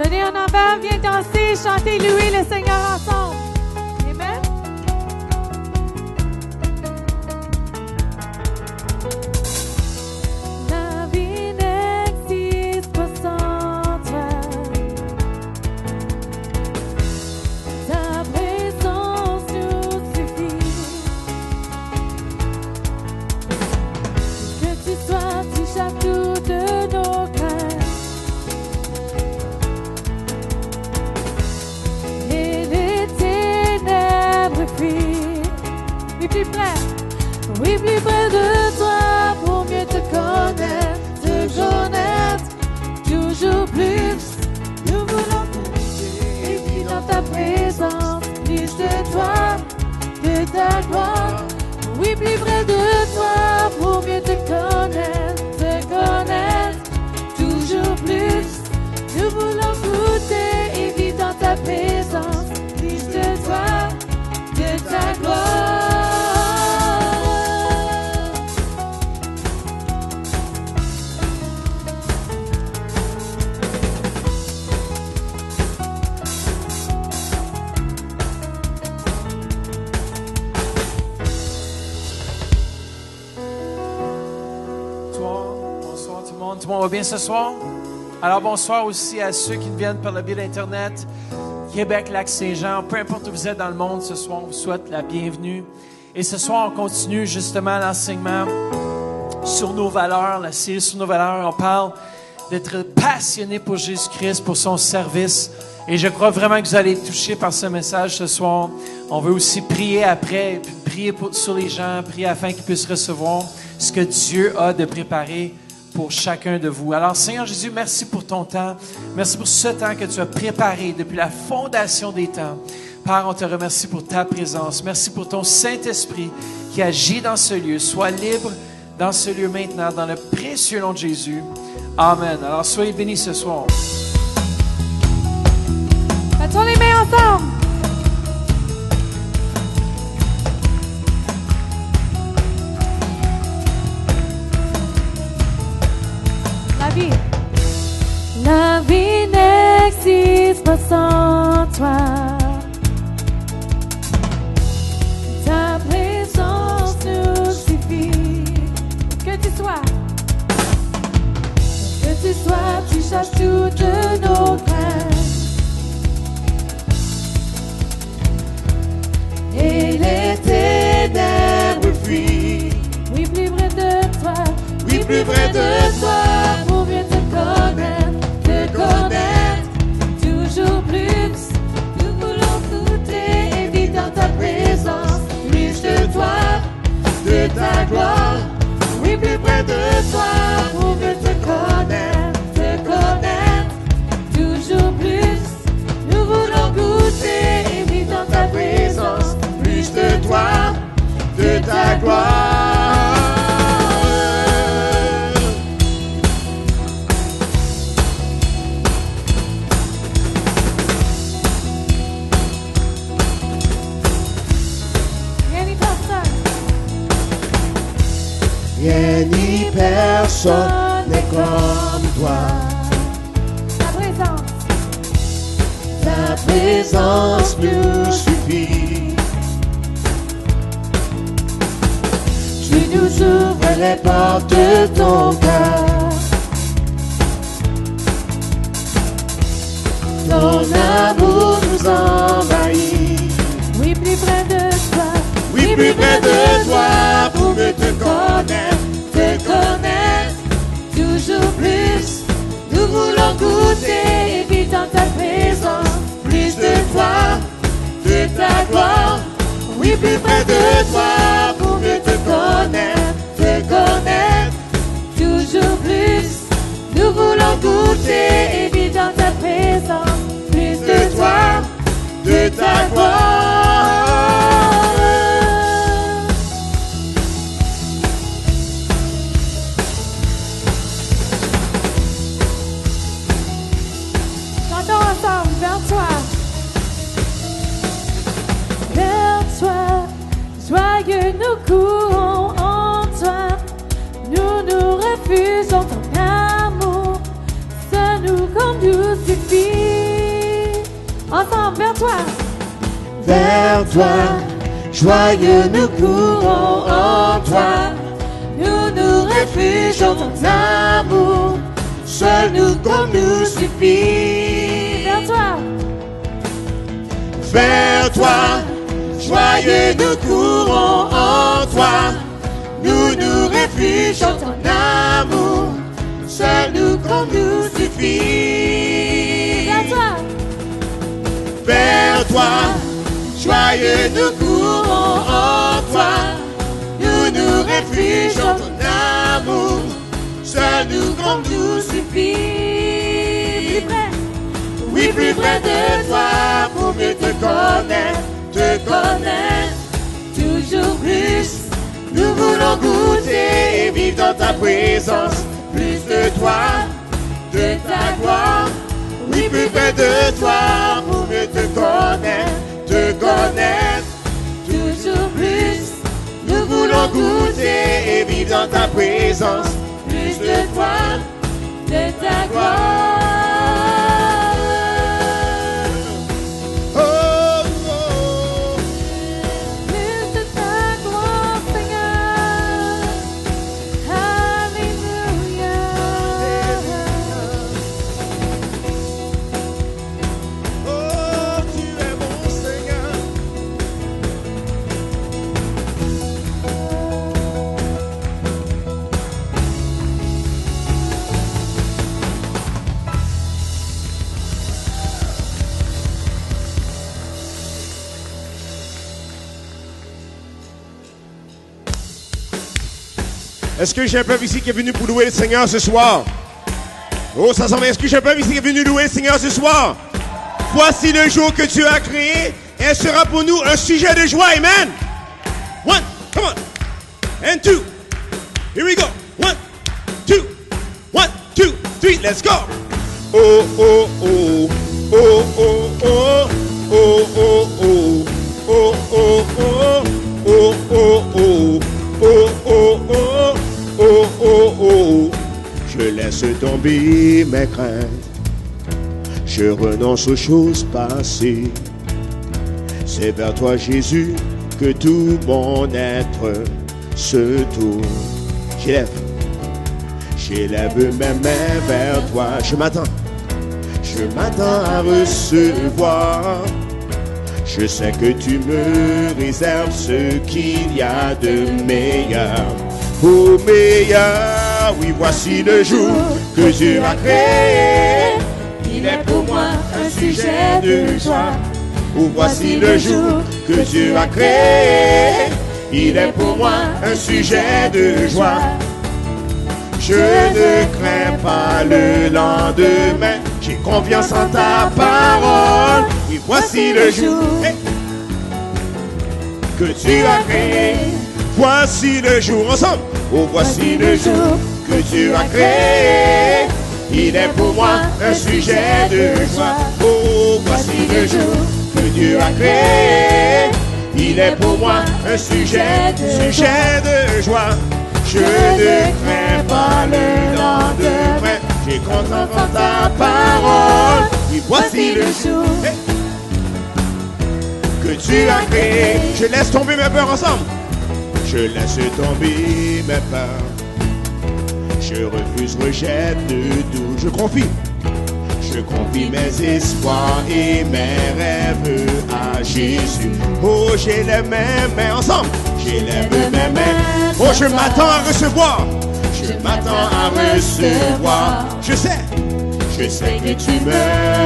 Venez en avant, viens danser, chanter, louer le Seigneur ensemble. Amen. La vie n'existe pas sans toi. Ta présence nous suffit. Que tu sois, touche à tout de nos cœurs. Et les ténèbres fuient. Oui, plus près. Oui, plus près de toi pour mieux te connaître, toujours plus. Nous voulons et puis dans ta présence, plus de toi, de ta gloire. Oui, plus près de toi pour mieux te connaître, toujours plus. Nous voulons goûter et vivre dans ta présence, plus de toi, de ta gloire. Bonsoir tout le monde. Tout le monde va bien ce soir? Alors bonsoir aussi à ceux qui nous viennent par le biais d'Internet, Québec, Lac-Saint-Jean, peu importe où vous êtes dans le monde ce soir, on vous souhaite la bienvenue. Et ce soir, on continue justement l'enseignement sur nos valeurs, la série sur nos valeurs. On parle d'être passionné pour Jésus-Christ, pour son service. Et je crois vraiment que vous allez être touchés par ce message ce soir. On veut aussi prier après, prier sur les gens, prier afin qu'ils puissent recevoir ce que Dieu a de préparé pour chacun de vous. Alors, Seigneur Jésus, merci pour ton temps. Merci pour ce temps que tu as préparé depuis la fondation des temps. Père, on te remercie pour ta présence. Merci pour ton Saint-Esprit qui agit dans ce lieu. Sois libre dans ce lieu maintenant, dans le précieux nom de Jésus. Amen. Alors, soyez bénis ce soir. Mettons les mains ensemble. La vie n'existe pas sans toi. Ta présence nous suffit. Que tu sois, tu cherches toutes nos craintes. Et les ténèbres fuient. Oui, plus près de toi. Oui, plus près de toi. Pour mieux te connaître, toujours plus. Nous voulons goûter et vivre dans ta présence, plus de toi, de ta gloire. Oui, plus près de toi, pour mieux te connaître, toujours plus. Nous voulons goûter et vivre dans ta présence, plus de toi, de ta gloire. Rien ni personne n'est comme toi. Ta présence nous suffit. Tu nous ouvres les portes de ton cœur. Ton amour nous envahit. Oui, plus près de toi. Oui, plus près de toi pour mieux te connaître, toujours plus. Nous voulons goûter et vivre dans ta présence, plus de toi, de ta gloire. Oui, plus près de toi pour mieux te connaître, toujours plus. Nous voulons goûter et vivre dans ta présence, plus de toi, de ta gloire. Joyeux nous courons en toi, nous nous refusons ton amour, ça nous conduit suffit. Ensemble, vers toi. Vers toi, joyeux nous courons en toi. Nous nous réfugions dans ton amour. Seul nous comme nous suffit. Vers toi. Vers toi, joyeux nous courons en toi. Nous nous réfugions dans ton amour. Seul nous comme nous suffit. Vers toi. Vers toi, joyeux nous courons en toi. Nous nous réfugions dans ton amour. Seul nous comme nous suffit. Plus près. Oui, plus près de toi pour mieux te connaître, Toujours plus. Nous voulons goûter et vivre dans ta présence. Plus de toi, de ta gloire. Oui, plus près de toi pour mieux te connaître, Toujours plus. Nous voulons goûter et vivre dans ta présence. Plus de toi, de ta gloire. Oh, oh. Plus de ta gloire, Seigneur. Alléluia. Oh, tu es mon Seigneur. Est-ce que j'ai un peuple ici qui est venu pour louer le Seigneur ce soir? Oh, ça s'en va. Est-ce que j'ai un peuple ici qui est venu louer le Seigneur ce soir? Voici le jour que Dieu a créé et elle sera pour nous un sujet de joie. Amen. One, come on. And two. Here we go. 1, 2, 1, 2, 3. Let's go. Oh, oh, oh. Oh, oh, oh. Oh, oh, oh. Oh, oh, oh. Oh, oh, oh. Oh, oh, oh. Oh, oh, oh. Je laisse tomber mes craintes. Je renonce aux choses passées. C'est vers toi, Jésus, que tout mon être se tourne. J'élève mes mains vers toi. Je m'attends à recevoir. Je sais que tu me réserves ce qu'il y a de meilleur. Au meilleur, oui, voici le jour que Dieu a créé. Il est pour moi un sujet de joie. Oh, voici le jour que Dieu a créé. Il est pour moi un sujet de joie. Je ne crains pas le lendemain. J'ai confiance en ta parole. Et voici le jour que tu as créé. Voici le jour, ensemble. Oh, voici le jour que tu as créé. Il est pour moi un sujet de joie. Oh, voici le jour que Dieu a créé. Il est pour moi un sujet de joie. Je ne crains pas le lendemain. J'ai confiance en ta parole. Et voici le jour que tu as créé. Je laisse tomber mes peurs ensemble. Je laisse tomber mes peurs. Je refuse, rejette de tout. Je confie mes espoirs et mes rêves à Jésus. Oh, j'élève mes mains ensemble. J'élève mes mains. Oh, je m'attends à recevoir. Je m'attends à recevoir. Je sais que tu me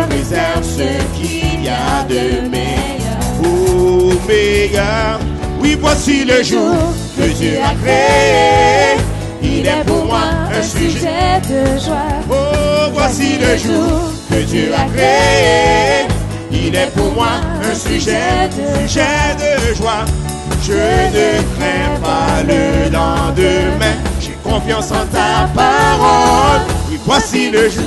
réserves ce qu'il y a de meilleur. Oh, meilleur. Oui, voici le jour que Dieu a créé. Il est pour moi un sujet de joie. Oh, voici le jour que Dieu a créé. Il est pour moi un sujet de joie. Je ne crains pas le lendemain. J'ai confiance en ta parole. Et voici le jour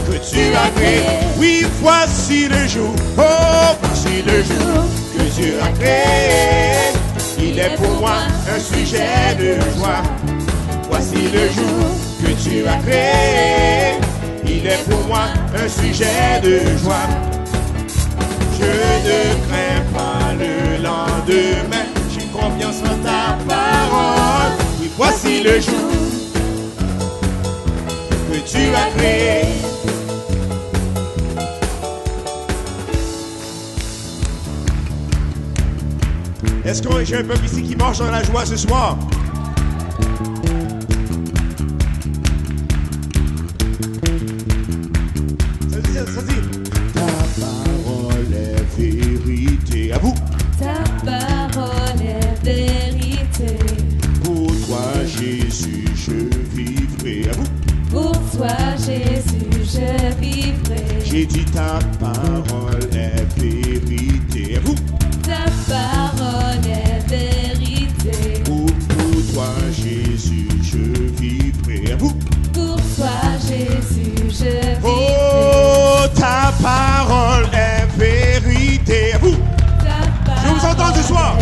que tu as créé. Oui, voici le jour. Oh, voici le jour que Dieu a créé. Il est pour moi un sujet de joie. Voici le jour que tu as créé. Il il est pour moi un sujet de joie. Je ne crains pas le lendemain, j'ai confiance en ta parole. Oui, voici le jour que tu as créé. Est-ce que j'ai un peuple ici qui marche dans la joie ce soir? Ça dit. Ta parole est vérité. À vous. Ta parole est vérité. Pour toi, Jésus, je vivrai. À vous. Pour toi, Jésus, je vivrai. J'ai dit ta parole est vérité. À vous. Ta parole est vérité. Pour toi, Jésus, je vivrai. À vous. Pour toi, Jésus, je vivrai. Oh, ta parole est vérité. À vous. Je vous entends ce soir.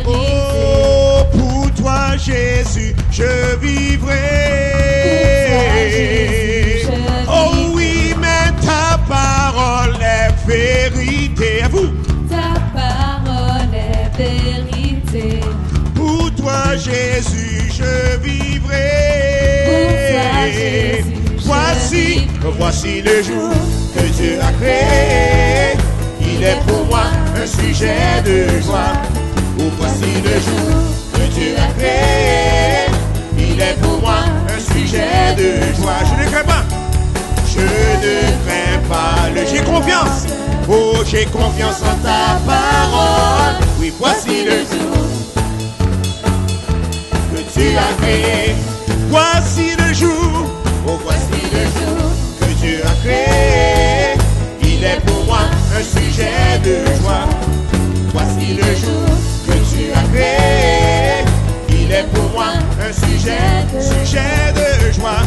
Oh, pour toi, Jésus, je vivrai. Oh oui, mais ta parole est vérité. À vous. Ta parole est vérité. Pour toi, Jésus, je vivrai. Voici le jour que Dieu a créé. Il est pour moi un sujet de joie. Oh, voici le jour que Dieu a créé. Il est pour moi un sujet de joie. Je ne crains pas. Je ne crains pas. J'ai confiance. Oh, j'ai confiance en ta parole. Oui, voici le jour que tu as créé. Voici le jour. Oh, voici le jour que Dieu a créé. Il est pour moi un sujet de joie. Voici le jour que tu as créé. Il est pour moi un sujet de joie.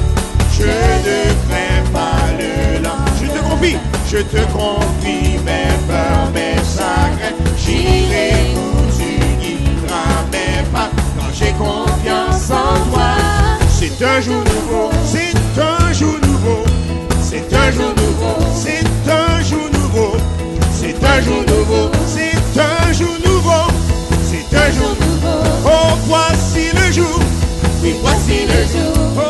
Je ne crains pas le lendemain. Je te confie mes peurs, mes chagrins. J'irai où tu guideras mes pas. Quand j'ai confiance en toi. C'est un jour nouveau, c'est un jour nouveau, c'est un jour nouveau, c'est un jour nouveau, c'est un jour nouveau, c'est un jour nouveau, c'est un jour nouveau. Oh, voici le jour, oui, voici le jour. Oh,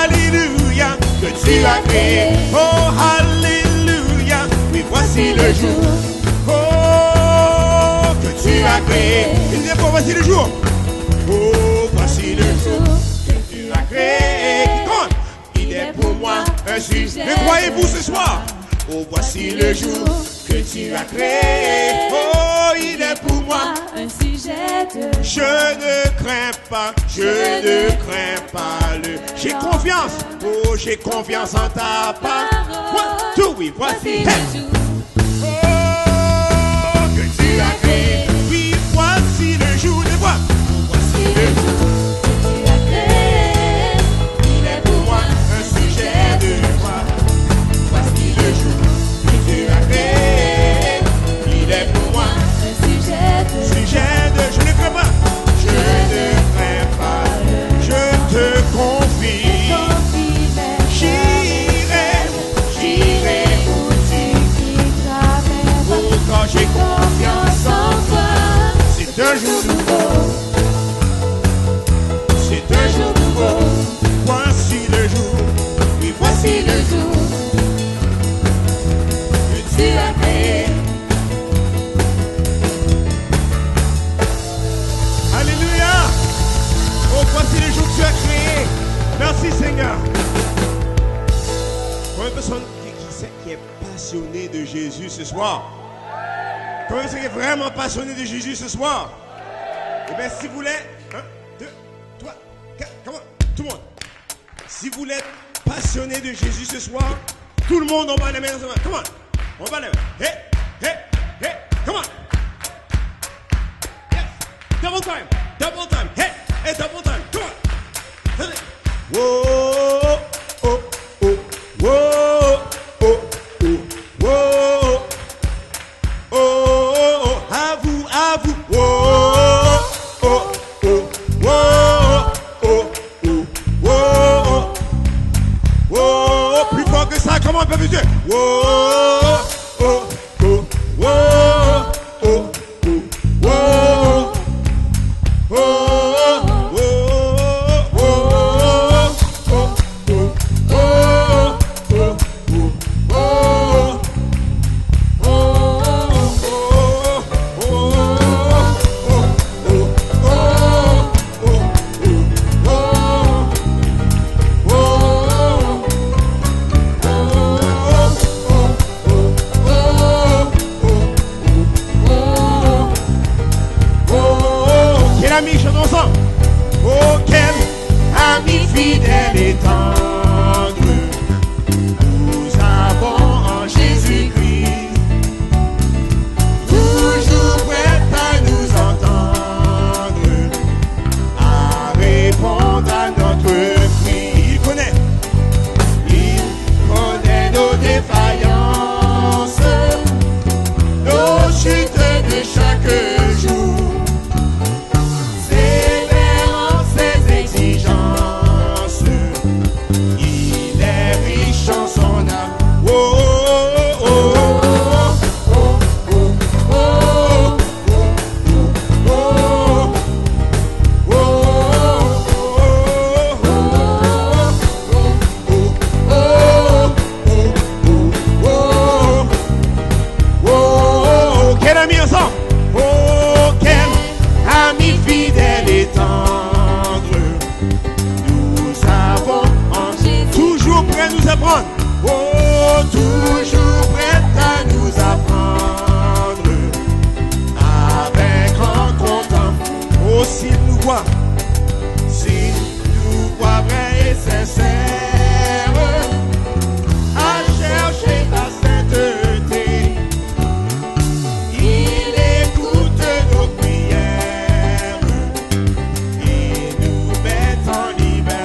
alléluia, que tu as créé. Oh, alléluia, oui, voici le jour. Oh, que tu as créé. Il n'est pas voici le jour. Oh, voici le jour. Il est pour moi un sujet. Mais croyez-vous ce soir? Oh, voici le jour que tu as créé. Oh, il est pour moi un sujet de. Je ne crains pas, je ne crains pas le. J'ai confiance. Oh, j'ai confiance en ta parole. One, two, oui, voici. Hey. Oh, que tu as créé. Oui, voici le jour de voix. Voici le jour. Je ne crains pas, je ne crains pas, je te confie, j'irai où tu guideras mes pas. Oh, quand j'ai confiance en toi, c'est un jour nouveau, c'est un jour nouveau, voici le jour, oui, voici le jour que tu as créé. Alléluia! Oh, voici le jour que tu as créé. Merci Seigneur. Combien de personnes qui est passionné de Jésus ce soir? Combien de personnes qui est vraiment passionné de Jésus ce soir? Eh bien, si vous voulez, 1, 2, 3, 4, comment? Tout le monde. Si vous voulez être passionné de Jésus ce soir, tout le monde, on va les mains. Come on. On va les mains. Hey, hey, hey, come on. Double time, hey, hey, double time, come on. Whoa, oh, oh, whoa, oh, oh, whoa, oh, oh, à vous, whoa, oh, oh, whoa, oh, oh, whoa, whoa, plus fort que Comment on peut plus dire? Oh, oh, oh, oh, oh, oh, oh, oh, fidèle et tendre, nous avons en Jésus-Christ, toujours prêt à nous entendre, à répondre à notre cri. Il connaît nos défaillances, nos chutes de chaque jour. Oh, toujours prêt à nous apprendre, avec un content. Oh, s'il nous voit vrai et sincère, à chercher la sainteté, il écoute nos prières et nous met en liberté.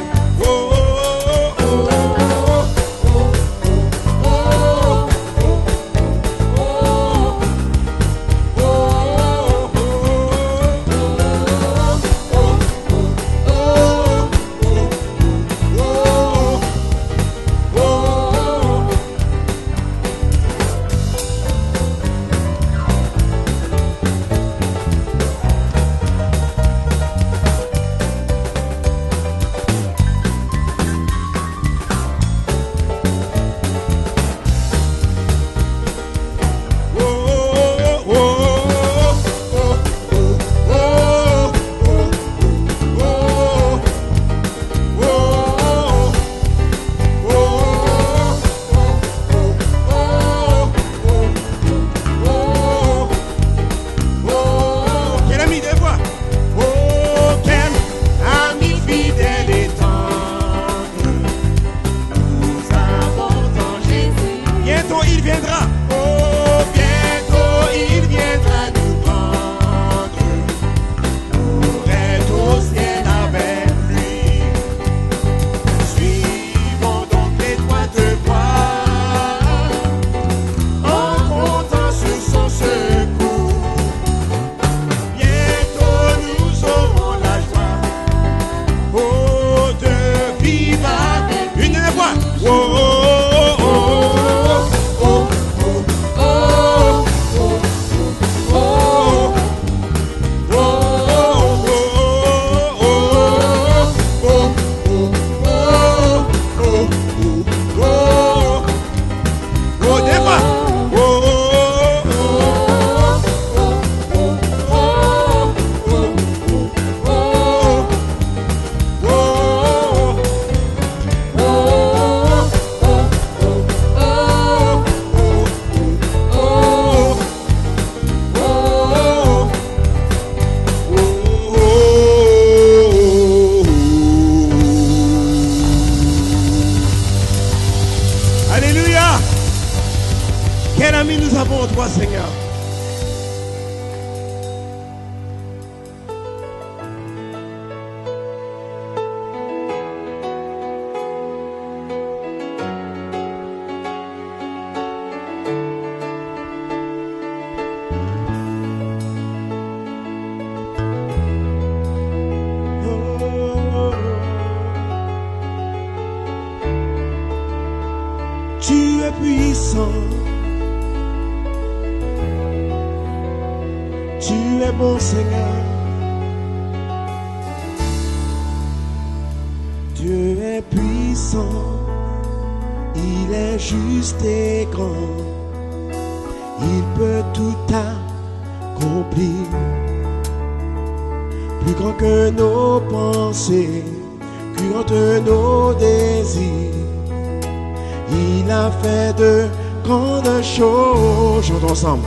Quel ami nous avons en toi, Seigneur. Tu puissant. Tu es bon, Seigneur. Dieu est puissant. Il est juste et grand. Il peut tout accomplir. Plus grand que nos pensées, plus grand que nos désirs. Il a fait de grandes choses. Chantons ensemble.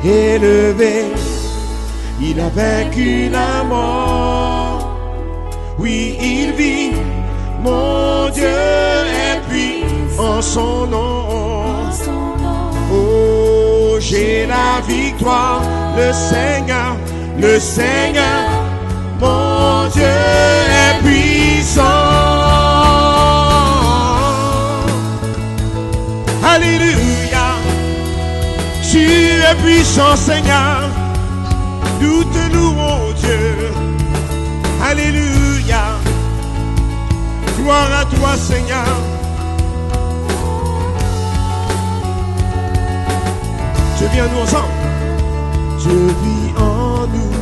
Élevé, il a vaincu la mort. Oui, il vit. Mon Dieu est puissant en son nom. Oh, j'ai la victoire. Le Seigneur, mon Dieu est puissant. Alléluia. Tu es puissant, Seigneur. Nous te louons, Dieu. Alléluia. Gloire à toi, Seigneur. Dieu vient nous ensemble. Dieu vit en nous.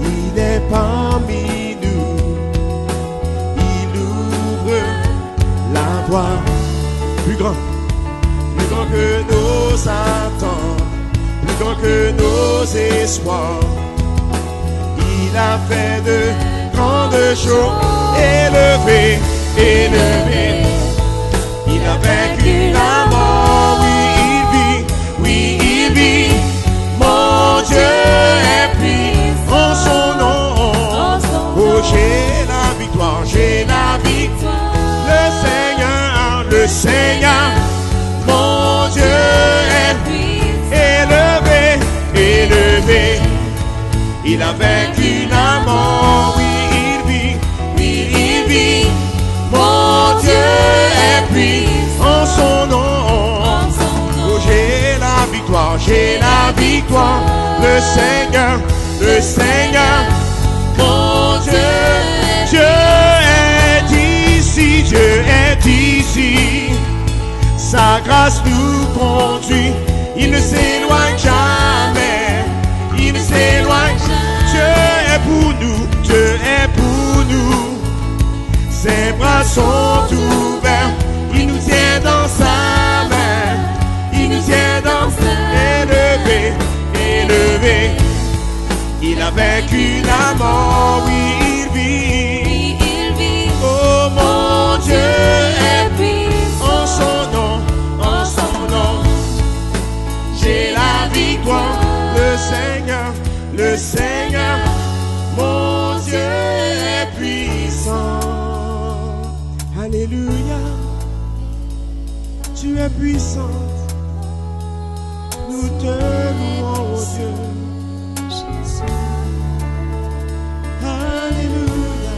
Il est parmi nous. Il ouvre la voie. Plus grand que nos attentes, plus grand que nos espoirs. Il a fait de grandes choses. Élevé, il a vaincu la mort. Oui, il vit, mon Dieu est puissant en son nom. Oh, j'ai la victoire, le Seigneur, mon Dieu est élevé, il a vaincu la mort. Mon Dieu est puissant en son nom. Oh, j'ai la victoire. Le Seigneur, mon Dieu. Dieu est ici. Sa grâce nous conduit. Il ne s'éloigne jamais. Dieu est pour nous. Ses bras sont ouverts, il nous tient dans sa main, élevé, il a vaincu la mort, oui, il vit, oh mon Dieu est puissant en son nom, j'ai la victoire, le Seigneur, mon Dieu est puissant. Alléluia, tu es puissante, nous te louons, oh Dieu. Alléluia,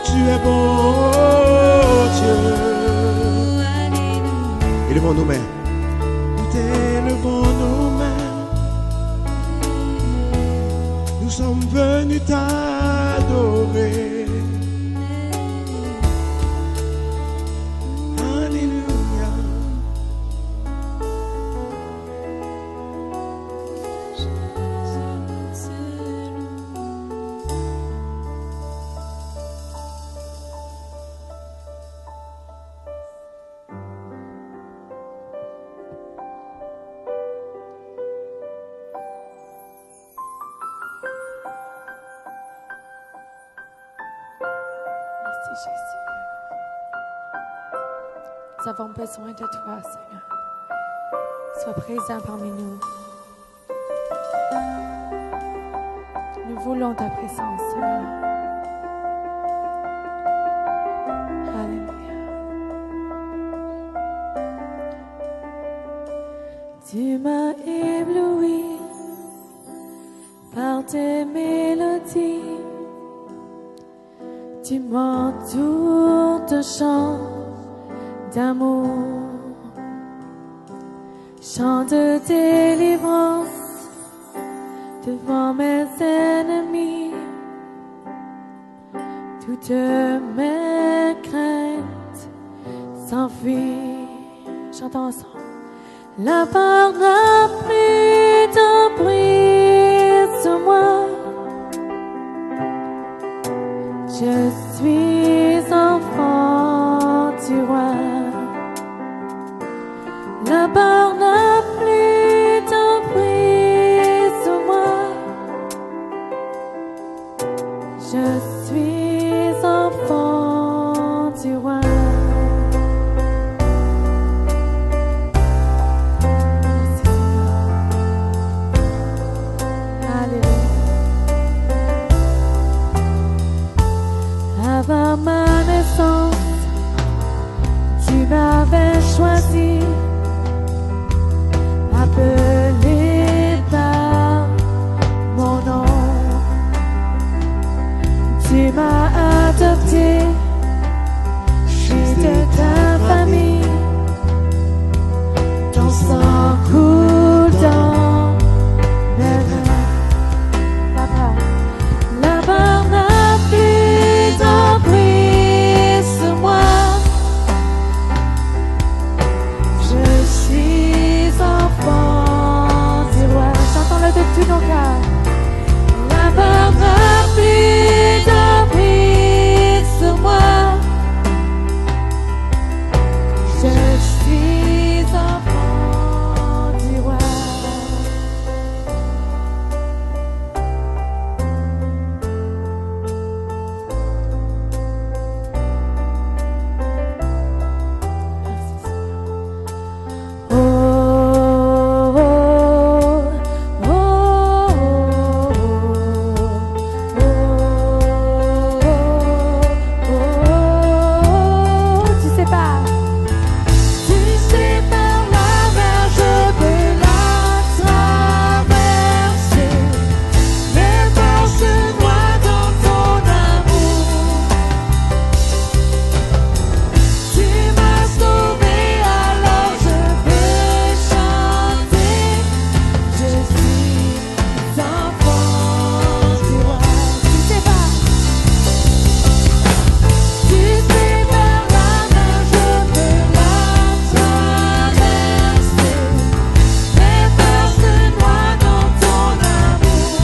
tu es bon, oh Dieu. Élevons nos mains, nous t'élevons nos mains, nous sommes venus t'adorer. Nous avons besoin de toi, Seigneur. Sois présent parmi nous. Nous voulons ta présence, Seigneur. Alléluia. Tu m'as ébloui par tes mélodies. Tu m'entoures de chants d'amour, chant de délivrance devant mes ennemis. Toutes mes craintes s'enfuit. Chantons ensemble. La peur n'a plus d'emprise sur moi. Je suis enfant du roi. La peur n'a plus d'emprise sur moi. Je suis enfant du roi. Avant ma naissance, tu m'avais choisi, appelé par mon nom. Tu m'as adopté, je suis de ta famille. Ton sang coule dans mes veines. Papa, la barre n'a plus d'emprise sur moi. Je suis enfant du roi. Chantons-le de tout nos cœurs. La barre n'a plus d'emprise sur moi. Je suis enfant du roi. Oh, oh, oh, oh, tu sais pas. Tu sais par la mer, je peux la traverser. Mes peurs se noient dans ton amour. Tu m'as sauvé, alors je peux chanter. Je suis enfant du roi. Tu sais pas. Tu sais par la mer, je peux la traverser. Mes peurs se noient dans ton amour.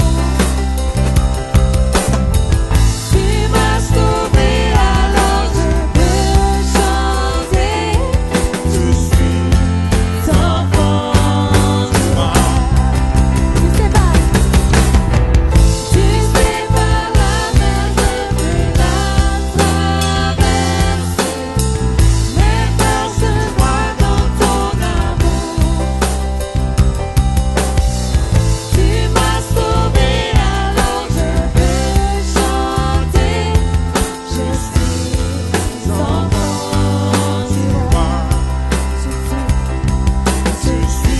Tu m'as sauvé, alors je peux chanter. Je suis enfant du roi. Tu sais pas. Tu sais par la mer, je peux la traverser. Mes peurs se noient dans ton amour. Tu m'as sauvé, alors je peux chanter. Je suis enfant du roi. Je suis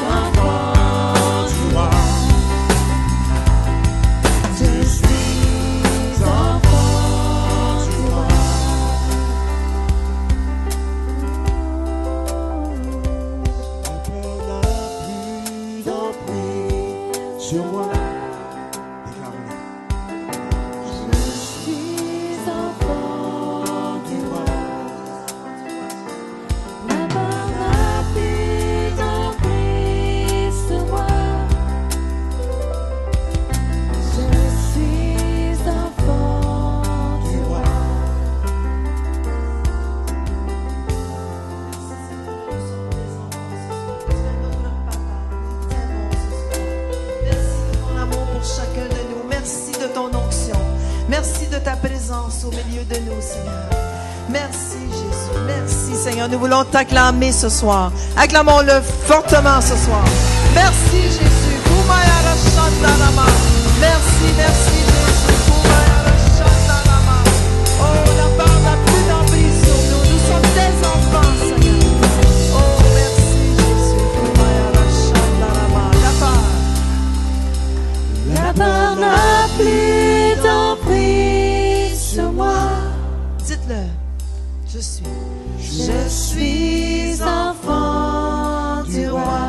enfant du roi. Je suis enfant du roi. Sur moi. Je suis enfant du roi. La barre n'a plus d'emprise sur moi. Je suis enfant du roi. Merci de ton amour pour chacun de nous. Merci de ton onction. Merci de ta présence au milieu de nous, Seigneur. Merci, Jésus. Merci, Seigneur. Nous voulons t'acclamer ce soir. Acclamons-le fortement ce soir. Merci, Jésus. Merci, merci, Jésus. Oh, la barre n'a plus d'emprise sur nous. Nous sommes tes enfants, Seigneur. Oh, merci, Jésus. La barre n'a plus d'emprise sur moi. Dites-le. Je suis enfant du roi.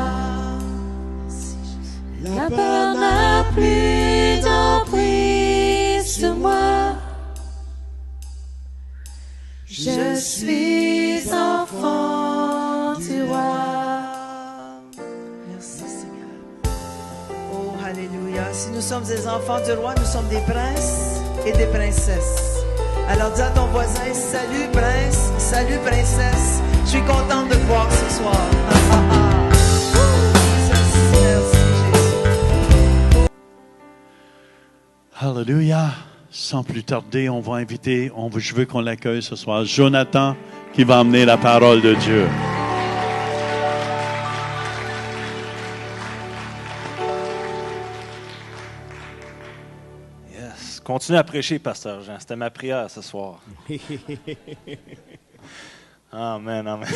La peur n'a plus d'emprise sur moi. Je suis sommes des enfants du roi, nous sommes des princes et des princesses. Alors dis à ton voisin, salut prince, salut princesse. Je suis contente de te voir ce soir. Merci Jésus. Alléluia. Sans plus tarder, on va inviter, je veux qu'on l'accueille ce soir, Jonathan, qui va amener la parole de Dieu. Yes. Continue à prêcher, Pasteur Jean. C'était ma prière ce soir. Amen, amen.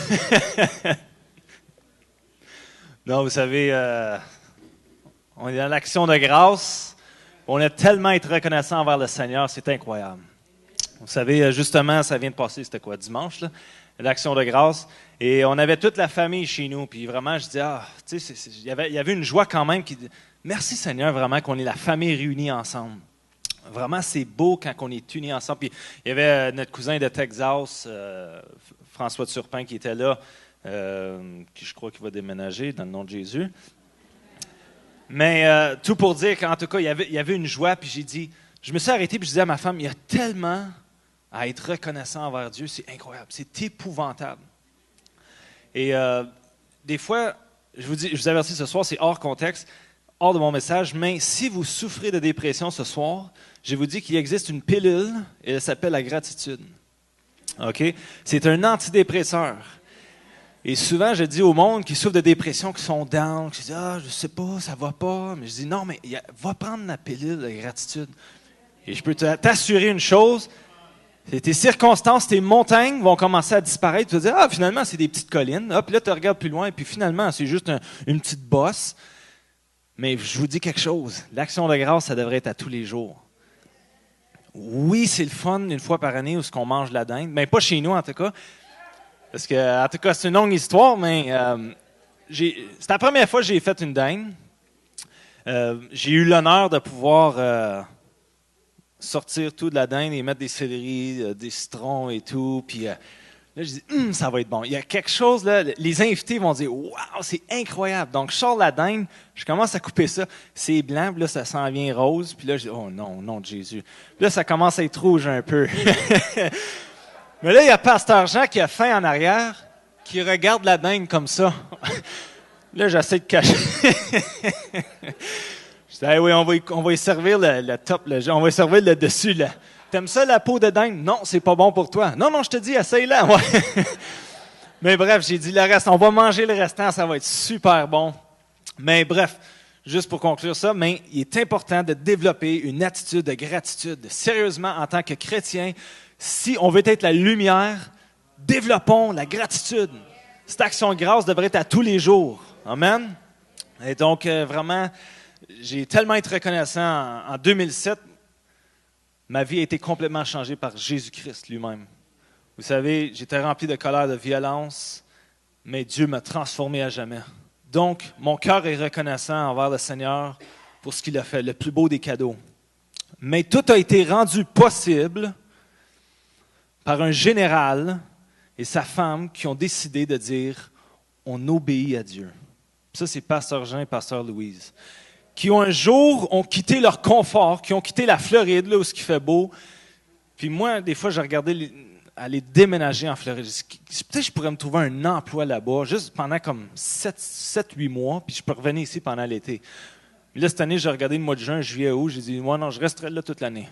Non, vous savez, on est dans l'action de grâce. On a tellement été reconnaissant envers le Seigneur, c'est incroyable. Vous savez, justement, ça vient de passer, c'était quoi, dimanche, là, l'action de grâce. Et on avait toute la famille chez nous. Puis vraiment, je dis, tu sais, il y avait une joie quand même. Merci Seigneur, vraiment, qu'on est la famille réunie ensemble. Vraiment, c'est beau quand on est unis ensemble. Puis il y avait notre cousin de Texas, François de Surpin, qui était là, qui je crois qu'il va déménager dans le nom de Jésus. Mais tout pour dire qu'en tout cas, il y avait une joie, puis j'ai dit, je me suis arrêté, puis je disais à ma femme, il y a tellement à être reconnaissant envers Dieu, c'est incroyable, c'est épouvantable. Et des fois, je vous avertis ce soir, c'est hors contexte, hors de mon message, mais si vous souffrez de dépression ce soir, je vous dis qu'il existe une pilule, et elle s'appelle la gratitude. OK? C'est un antidépresseur. Et souvent, je dis au monde qui souffre de dépression, qui sont down, qui disent « Ah, je sais pas, ça va pas. » Mais je dis « Non, mais va prendre la pilule de gratitude. » Et je peux t'assurer une chose, tes circonstances, tes montagnes vont commencer à disparaître. Tu vas dire « Ah, finalement, c'est des petites collines. » Puis là, tu regardes plus loin, et puis finalement, c'est juste une petite bosse. Mais je vous dis quelque chose, l'action de grâce, ça devrait être à tous les jours. Oui, c'est le fun, une fois par année, où on mange de la dinde. Mais pas chez nous, en tout cas. Parce que, en tout cas, c'est une longue histoire, mais c'est la première fois que j'ai fait une dinde. J'ai eu l'honneur de pouvoir sortir tout de la dinde et mettre des céleris, des citrons et tout. Puis là, je dis, ça va être bon. Il y a quelque chose, là, les invités vont dire, waouh, c'est incroyable. Donc, je sors la dinde, je commence à couper ça. C'est blanc, puis là, ça s'en vient rose. Puis là, je dis, oh non, au nom de Jésus. Puis là, ça commence à être rouge un peu. Mais là, il y a Pasteur Jean qui a faim en arrière, qui regarde la dinde comme ça. Là, j'essaie de cacher. Je dis, hey, oui, on va y servir le top, on va y servir le dessus. Là. T'aimes ça, la peau de dinde? Non, c'est pas bon pour toi. Non, je te dis, essaye-la. Ouais. Mais bref, j'ai dit le reste, on va manger le restant, ça va être super bon. Mais bref, juste pour conclure ça, mais il est important de développer une attitude de gratitude. Sérieusement, en tant que chrétien, si on veut être la lumière, développons la gratitude. Cette action de grâce devrait être à tous les jours. Amen. Et donc, vraiment, j'ai tellement été reconnaissant. En 2007, ma vie a été complètement changée par Jésus-Christ lui-même. Vous savez, j'étais rempli de colère, de violence, mais Dieu m'a transformé à jamais. Donc, mon cœur est reconnaissant envers le Seigneur pour ce qu'il a fait, le plus beau des cadeaux. Mais tout a été rendu possible par un général et sa femme qui ont décidé de dire « on obéit à Dieu ». Ça, c'est Pasteur Jean et Pasteur Louise, qui un jour ont quitté leur confort, qui ont quitté la Floride, là où il fait beau. Puis moi, des fois, je regardais aller déménager en Floride. Peut-être que je pourrais me trouver un emploi là-bas, juste pendant comme 7-8 mois, puis je peux revenir ici pendant l'été. Puis là, cette année, j'ai regardé le mois de juin, juillet, août, j'ai dit « moi, non, je resterai là toute l'année. »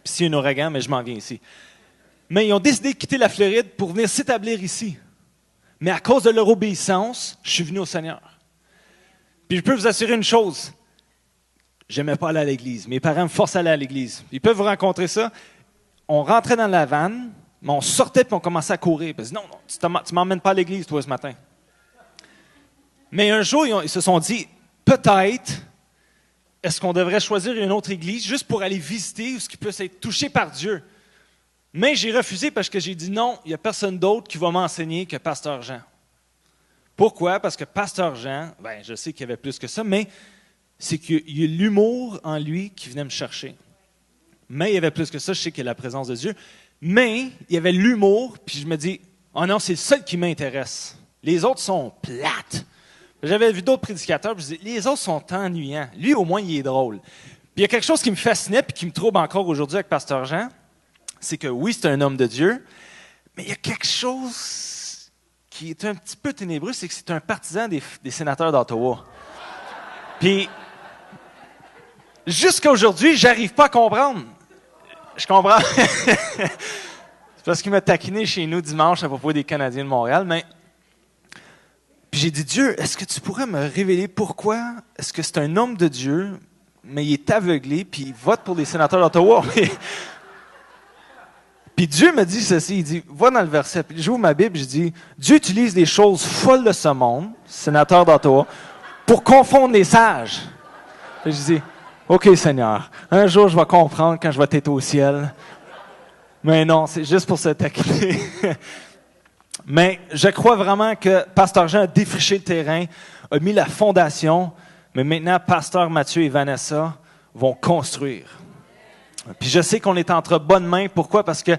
Puis s'il y a un ouragan, mais je m'en viens ici. Mais ils ont décidé de quitter la Floride pour venir s'établir ici. Mais à cause de leur obéissance, je suis venu au Seigneur. Puis je peux vous assurer une chose, j'aimais pas aller à l'église. Mes parents me forçaient à aller à l'église. Ils peuvent vous rencontrer ça. On rentrait dans la vanne, mais on sortait puis on commençait à courir. Ils disaient, non, tu m'emmènes pas à l'église, toi, ce matin. Mais un jour, ils se sont dit, peut-être, est-ce qu'on devrait choisir une autre église juste pour aller visiter ou ce qui peut être touché par Dieu? Mais j'ai refusé parce que j'ai dit non, il n'y a personne d'autre qui va m'enseigner que Pasteur Jean. Pourquoi? Parce que Pasteur Jean, je sais qu'il y avait plus que ça, mais c'est qu'il y a l'humour en lui qui venait me chercher. Mais il y avait plus que ça, je sais qu'il y a la présence de Dieu. Mais il y avait l'humour, puis je me dis, oh non, c'est le seul qui m'intéresse. Les autres sont plates. J'avais vu d'autres prédicateurs, puis je disais, les autres sont ennuyants. Lui, au moins, il est drôle. Puis il y a quelque chose qui me fascinait, puis qui me trouble encore aujourd'hui avec Pasteur Jean, c'est que oui, c'est un homme de Dieu, mais il y a quelque chose qui est un petit peu ténébreux, c'est que c'est un partisan des sénateurs d'Ottawa. Puis, jusqu'à aujourd'hui, j'arrive pas à comprendre. Je comprends. C'est parce qu'il m'a taquiné chez nous dimanche à propos des Canadiens de Montréal, mais puis j'ai dit, Dieu, est-ce que tu pourrais me révéler pourquoi est-ce que c'est un homme de Dieu, mais il est aveuglé, puis il vote pour les sénateurs d'Ottawa? Puis Dieu me dit ceci, il dit, va dans le verset. Puis j'ouvre ma Bible, je dis, Dieu utilise les choses folles de ce monde, sénateur d'Ottawa, pour confondre les sages. Puis je dis, OK Seigneur, un jour je vais comprendre quand je vais être au ciel. Mais non, c'est juste pour se taquiner. Mais je crois vraiment que Pasteur Jean a défriché le terrain, a mis la fondation, mais maintenant, Pasteur Mathieu et Vanessa vont construire. Puis je sais qu'on est entre bonnes mains. Pourquoi? Parce que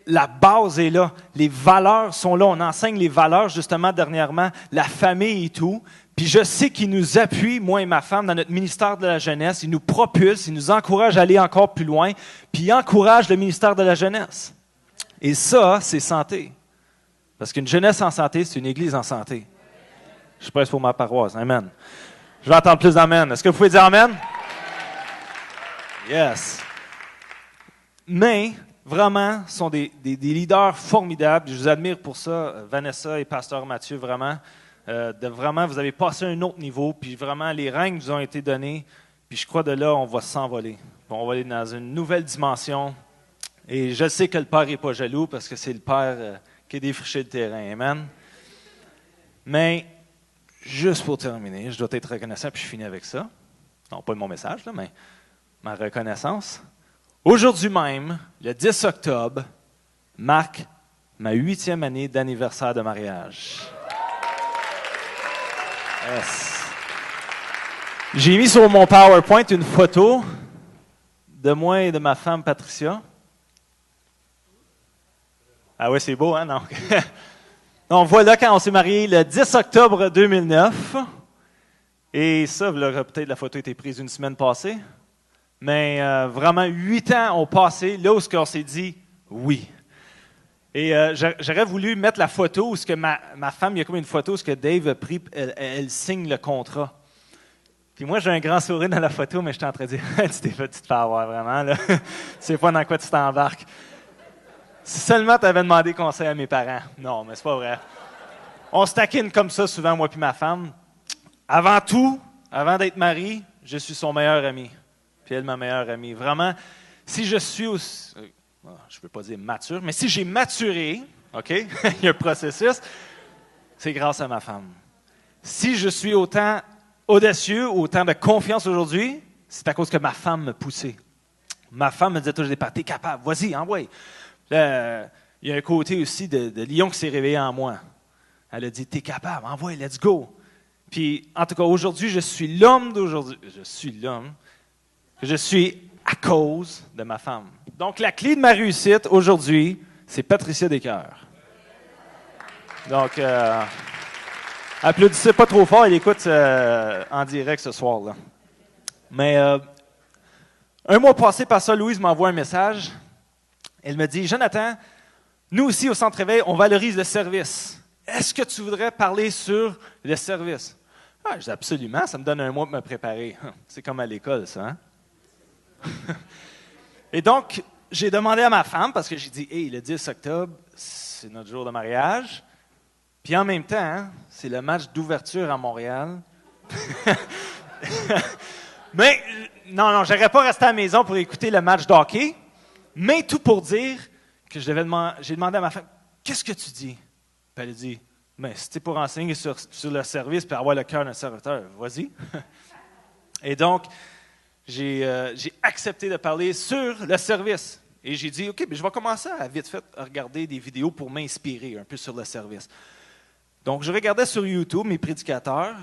la base est là. Les valeurs sont là. On enseigne les valeurs, justement, dernièrement, la famille et tout. Puis je sais qu'il nous appuie, moi et ma femme, dans notre ministère de la jeunesse. Il nous propulse, il nous encourage à aller encore plus loin. Puis il encourage le ministère de la jeunesse. Et ça, c'est santé. Parce qu'une jeunesse en santé, c'est une église en santé. Je presse pour ma paroisse. Amen. Je vais entendre plus d'amen. Est-ce que vous pouvez dire amen? Yes. Mais, vraiment, sont des leaders formidables. Je vous admire pour ça, Vanessa et Pasteur Mathieu, vraiment. Vous avez passé à un autre niveau, puis vraiment, les règnes vous ont été donnés, puis je crois de là, on va s'envoler. On va aller dans une nouvelle dimension. Et je sais que le Père n'est pas jaloux, parce que c'est le Père qui a défriché le terrain. Amen. Mais, juste pour terminer, je dois être reconnaissant, puis je finis avec ça. Non, pas mon message, là, mais ma reconnaissance. Aujourd'hui même, le 10 octobre, marque ma 8e année d'anniversaire de mariage. Yes. J'ai mis sur mon PowerPoint une photo de moi et de ma femme Patricia. Ah oui, c'est beau, hein? Non. On voit là quand on s'est mariés le 10 octobre 2009. Et ça, peut-être la photo a été prise une semaine passée. Mais vraiment, 8 ans ont passé, là où on s'est dit oui. Et j'aurais voulu mettre la photo où ma femme, il y a comme une photo où Dave a pris, elle signe le contrat. Puis moi, j'ai un grand sourire dans la photo, mais je suis en train de dire, tu te fais avoir vraiment, là. Tu sais pas dans quoi tu t'embarques. Si seulement tu avais demandé conseil à mes parents. Non, mais c'est pas vrai. On se taquine comme ça souvent, moi puis ma femme. Avant tout, avant d'être marié, je suis son meilleur ami. Puis elle, ma meilleure amie. Vraiment, si je suis aussi, je ne peux pas dire mature, mais si j'ai maturé, OK, il y a un processus, c'est grâce à ma femme. Si je suis autant audacieux, autant de confiance aujourd'hui, c'est à cause que ma femme me poussait. Ma femme me disait toujours, t'es capable, vas-y, envoie. Là, il y a un côté aussi de lion qui s'est réveillé en moi. Elle a dit, t'es capable, envoie, let's go. Puis, en tout cas, aujourd'hui, je suis l'homme d'aujourd'hui. Je suis l'homme que je suis à cause de ma femme. Donc, la clé de ma réussite aujourd'hui, c'est Patricia Descoeurs. Donc, applaudissez pas trop fort, elle écoute en direct ce soir, là. Mais, un mois passé, Pasteur Louise m'envoie un message. Elle me dit, Jonathan, nous aussi au Centre Réveil, on valorise le service. Est-ce que tu voudrais parler sur le service? Ah, je dis absolument, ça me donne un mois pour me préparer. C'est comme à l'école, ça, hein? Et donc, j'ai demandé à ma femme, parce que j'ai dit, hey, le 10 octobre, c'est notre jour de mariage. Puis en même temps, hein, c'est le match d'ouverture à Montréal. Mais, non, j'aurais pas resté à la maison pour écouter le match d'hockey. Mais tout pour dire que j'ai demandé à ma femme, qu'est-ce que tu dis? Puis elle a dit, mais si c'est pour enseigner sur le service et avoir le cœur d'un serviteur, vas-y. Et donc, j'ai accepté de parler sur le service. Et j'ai dit, OK, je vais commencer à vite fait à regarder des vidéos pour m'inspirer un peu sur le service. Donc, je regardais sur YouTube mes prédicateurs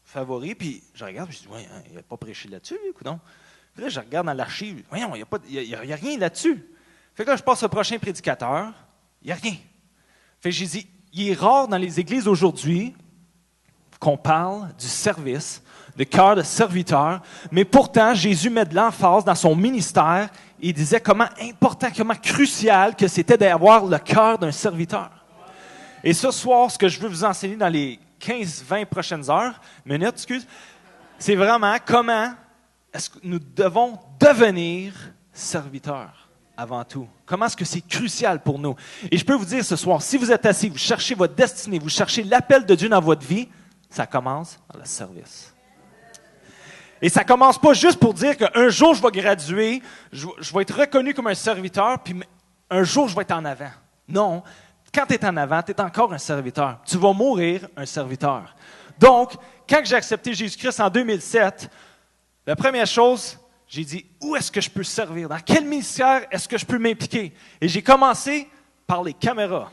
favoris, puis je regarde, je dis, ouais, hein, il n'a pas prêché là-dessus, coudonc. Puis là, je regarde dans l'archive, voyons, il n'y a rien là-dessus. Fait que là, je passe au prochain prédicateur, il n'y a rien. Fait que j'ai dit, il est rare dans les églises aujourd'hui qu'on parle du service, le cœur de serviteur, mais pourtant, Jésus met de l'emphase dans son ministère. Il disait comment important, comment crucial que c'était d'avoir le cœur d'un serviteur. Et ce soir, ce que je veux vous enseigner dans les 15-20 prochaines minutes, c'est vraiment comment est-ce que nous devons devenir serviteurs avant tout. Comment est-ce que c'est crucial pour nous? Et je peux vous dire ce soir, si vous êtes assis, vous cherchez votre destinée, vous cherchez l'appel de Dieu dans votre vie, ça commence par le service. Et ça commence pas juste pour dire qu'un jour je vais graduer, je vais être reconnu comme un serviteur, puis un jour je vais être en avant. Non, quand tu es en avant, tu es encore un serviteur. Tu vas mourir un serviteur. Donc, quand j'ai accepté Jésus-Christ en 2007, la première chose, j'ai dit, où est-ce que je peux servir? Dans quel ministère est-ce que je peux m'impliquer? Et j'ai commencé par les caméras.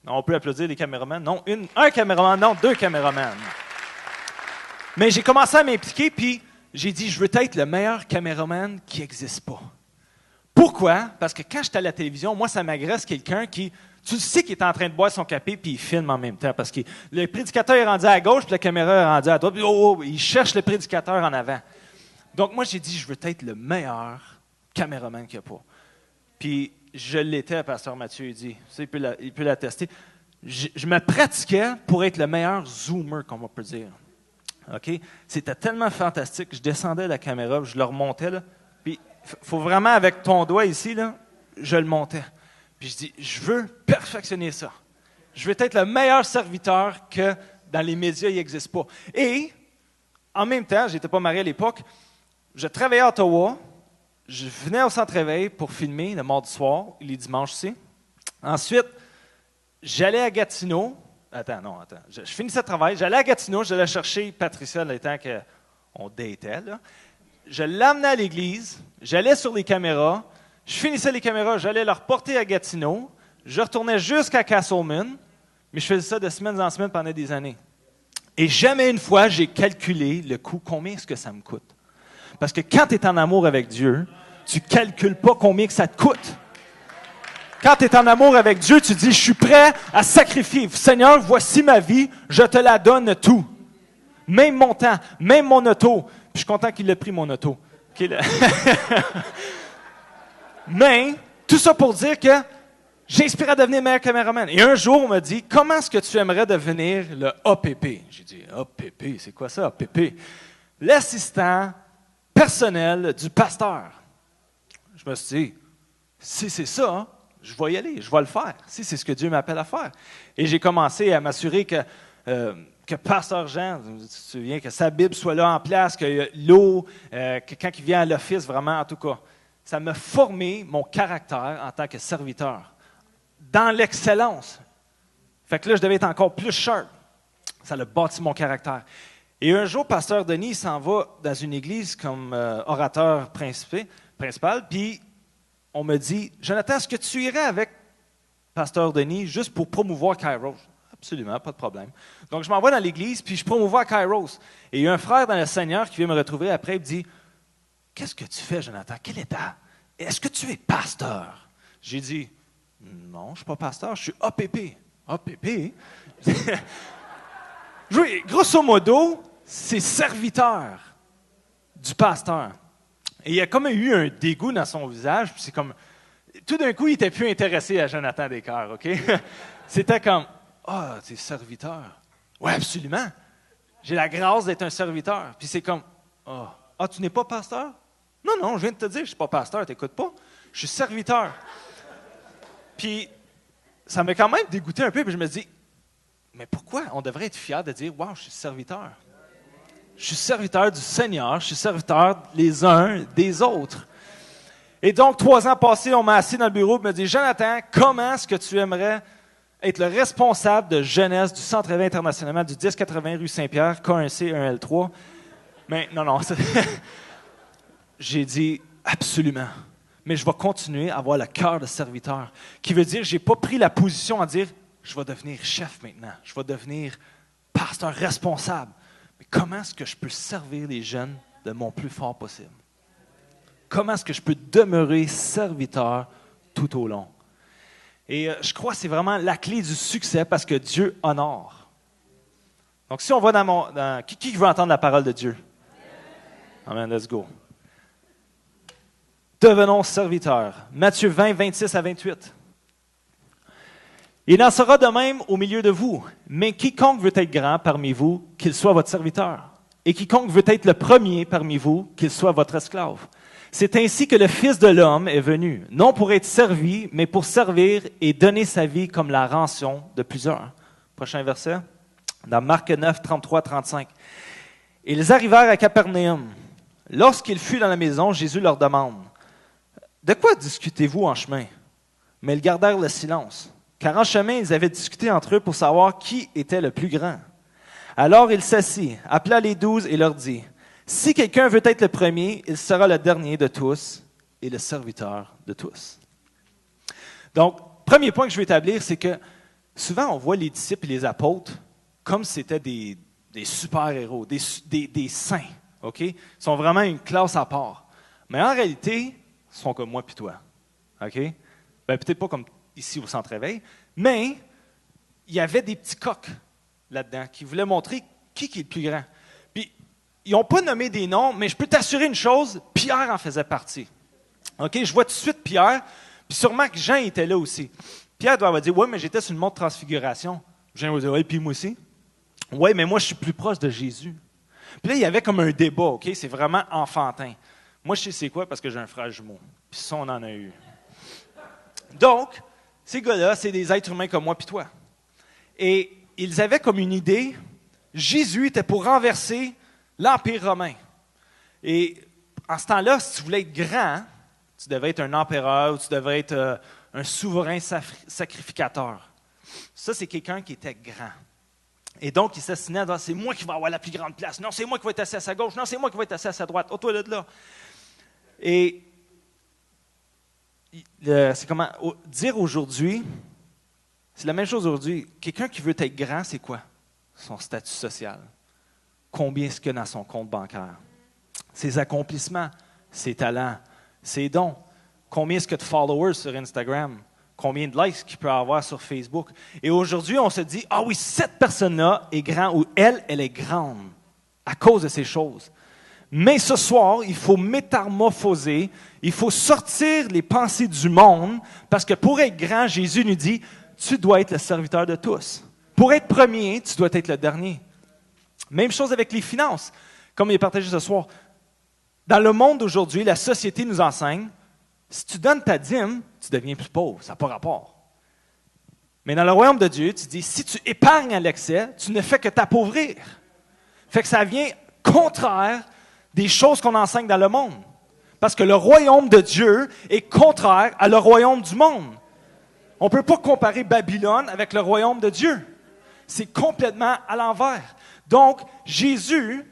On peut applaudir les caméramans. Non, un caméraman, non, 2 caméramans. Mais j'ai commencé à m'impliquer, puis j'ai dit, je veux être le meilleur caméraman qui n'existe pas. Pourquoi? Parce que quand j'étais à la télévision, moi, ça m'agresse quelqu'un qui, tu sais qu'il est en train de boire son café puis il filme en même temps. Parce que le prédicateur est rendu à gauche puis la caméra est rendue à droite. Puis il cherche le prédicateur en avant. Donc, moi, j'ai dit, je veux être le meilleur caméraman qu'il n'y a pas. Puis, je l'étais, Pasteur Mathieu, il dit. Ça, il peut l'attester. Je me pratiquais pour être le meilleur zoomer, comme on peut dire. OK? C'était tellement fantastique. Je descendais la caméra, je le remontais, là. Puis, il faut vraiment, avec ton doigt ici, là, je le montais. Puis, je dis, je veux perfectionner ça. Je veux être le meilleur serviteur que dans les médias, il n'existe pas. Et, en même temps, je n'étais pas marié à l'époque, je travaillais à Ottawa, je venais au centre-réveil pour filmer le mardi soir, les dimanches aussi. Ensuite, j'allais à Gatineau. Je finissais le travail, j'allais à Gatineau, j'allais chercher Patricia, le temps qu'on datait, là. Je l'amenais à l'église, j'allais sur les caméras, je finissais les caméras, j'allais leur porter à Gatineau, je retournais jusqu'à Castleman, mais je faisais ça de semaine en semaine pendant des années. Et jamais une fois, j'ai calculé le coût, combien est-ce que ça me coûte. Parce que quand tu es en amour avec Dieu, tu ne calcules pas combien que ça te coûte. Quand tu es en amour avec Dieu, tu dis, je suis prêt à sacrifier. Seigneur, voici ma vie, je te la donne tout. Même mon temps, même mon auto. Puis je suis content qu'il ait pris mon auto. Mais, tout ça pour dire que j'ai inspiré à devenir meilleur caméraman. Et un jour, on m'a dit, comment est-ce que tu aimerais devenir le APP? J'ai dit, APP, c'est quoi ça, APP? L'assistant personnel du pasteur. Je me suis dit, si c'est ça, je vais y aller, je vais le faire, si c'est ce que Dieu m'appelle à faire. Et j'ai commencé à m'assurer que Pasteur Jean, tu te souviens, que sa Bible soit là en place, que l'eau, que quand il vient à l'office, vraiment, en tout cas, ça m'a formé mon caractère en tant que serviteur, dans l'excellence. Fait que là, je devais être encore plus sharp. Ça a bâti mon caractère. Et un jour, Pasteur Denis s'en va dans une église comme orateur principal, puis on me dit, Jonathan, est-ce que tu irais avec Pasteur Denis juste pour promouvoir Kairos? Absolument, pas de problème. Donc, je m'envoie dans l'église, puis je promouvois Kairos. Et il y a un frère dans le Seigneur qui vient me retrouver après, il me dit, qu'est-ce que tu fais, Jonathan? Quel état? Est-ce que tu es pasteur? J'ai dit, non, je ne suis pas pasteur, je suis APP. APP? Oui, grosso modo, c'est serviteur du pasteur. Et il y a comme eu un dégoût dans son visage, puis c'est comme, tout d'un coup, il n'était plus intéressé à Jonathan Descœurs, OK? C'était comme, tu es serviteur. Oui, absolument. J'ai la grâce d'être un serviteur. Puis c'est comme, tu n'es pas pasteur? Non, je viens de te dire que je ne suis pas pasteur, tu n'écoutes pas. Je suis serviteur. Puis ça m'a quand même dégoûté un peu, puis je me dis, mais pourquoi on devrait être fier de dire, wow, je suis serviteur? Je suis serviteur du Seigneur, je suis serviteur les uns des autres. Et donc, 3 ans passés, on m'a assis dans le bureau et me dit, Jonathan, comment est-ce que tu aimerais être le responsable de jeunesse du Centre-Réveil international du 1080 rue Saint-Pierre, K1C 1L3? Mais non. J'ai dit, absolument. Mais je vais continuer à avoir le cœur de serviteur, qui veut dire, je n'ai pas pris la position à dire, je vais devenir chef maintenant, je vais devenir pasteur responsable. Mais comment est-ce que je peux servir les jeunes de mon plus fort possible? Comment est-ce que je peux demeurer serviteur tout au long? Et je crois que c'est vraiment la clé du succès parce que Dieu honore Donc, si on va qui veut entendre la parole de Dieu? Amen, let's go. Devenons serviteurs. Matthieu 20, 26 à 28. Il en sera de même au milieu de vous, mais quiconque veut être grand parmi vous, qu'il soit votre serviteur. Et quiconque veut être le premier parmi vous, qu'il soit votre esclave. C'est ainsi que le Fils de l'homme est venu, non pour être servi, mais pour servir et donner sa vie comme la rançon de plusieurs. Prochain verset, dans Marc 9, 33, 35. Ils arrivèrent à Capernaum. Lorsqu'il fut dans la maison, Jésus leur demande, « De quoi discutez-vous en chemin? » Mais ils gardèrent le silence, car en chemin, ils avaient discuté entre eux pour savoir qui était le plus grand. Alors il s'assit, appela les 12 et leur dit, « Si quelqu'un veut être le premier, il sera le dernier de tous et le serviteur de tous. » Donc, premier point que je veux établir, c'est que souvent on voit les disciples et les apôtres comme si c'était des super-héros, des saints. OK? Ils sont vraiment une classe à part. Mais en réalité, ils sont comme moi puis toi. OK? Ben, peut-être pas comme ici au Centre Éveil, mais il y avait des petits coqs là-dedans qui voulaient montrer qui est le plus grand. Puis, ils n'ont pas nommé des noms, mais je peux t'assurer une chose, Pierre en faisait partie. OK? Je vois tout de suite Pierre, puis sûrement que Jean était là aussi. Pierre doit dire, « Oui, mais j'étais sur le mont de transfiguration. » Jean va dire, « Oui, puis moi aussi. » « Oui, mais moi, je suis plus proche de Jésus. » Puis là, il y avait comme un débat, OK? C'est vraiment enfantin. Moi, je sais c'est quoi parce que j'ai un frère jumeau. Puis ça, on en a eu. Donc, ces gars-là, c'est des êtres humains comme moi puis toi. Et ils avaient comme une idée, Jésus était pour renverser l'Empire romain. Et en ce temps-là, si tu voulais être grand, tu devais être un empereur ou tu devais être un souverain sacrificateur. Ça, c'est quelqu'un qui était grand. Et donc, il s'assinait dans « c'est moi qui vais avoir la plus grande place. Non, c'est moi qui vais être assis à sa gauche. Non, c'est moi qui vais être assis à sa droite. Oh, toi, là. » Et c'est comment dire aujourd'hui, c'est la même chose aujourd'hui. Quelqu'un qui veut être grand, c'est quoi? Son statut social. Combien est-ce qu'il y a dans son compte bancaire? Ses accomplissements, ses talents, ses dons. Combien est-ce qu'il y a de followers sur Instagram? Combien de likes qu'il peut avoir sur Facebook. Et aujourd'hui, on se dit, ah oui, cette personne-là est grande, ou elle est grande, à cause de ces choses. Mais ce soir, il faut métamorphoser, il faut sortir les pensées du monde, parce que pour être grand, Jésus nous dit, tu dois être le serviteur de tous. Pour être premier, tu dois être le dernier. Même chose avec les finances, comme il est partagé ce soir. Dans le monde d'aujourd'hui, la société nous enseigne, si tu donnes ta dîme, tu deviens plus pauvre. Ça n'a pas rapport. Mais dans le royaume de Dieu, tu dis, si tu épargnes à l'excès, tu ne fais que t'appauvrir. Fait que ça vient contraire des choses qu'on enseigne dans le monde. Parce que le royaume de Dieu est contraire à le royaume du monde. On ne peut pas comparer Babylone avec le royaume de Dieu. C'est complètement à l'envers. Donc, Jésus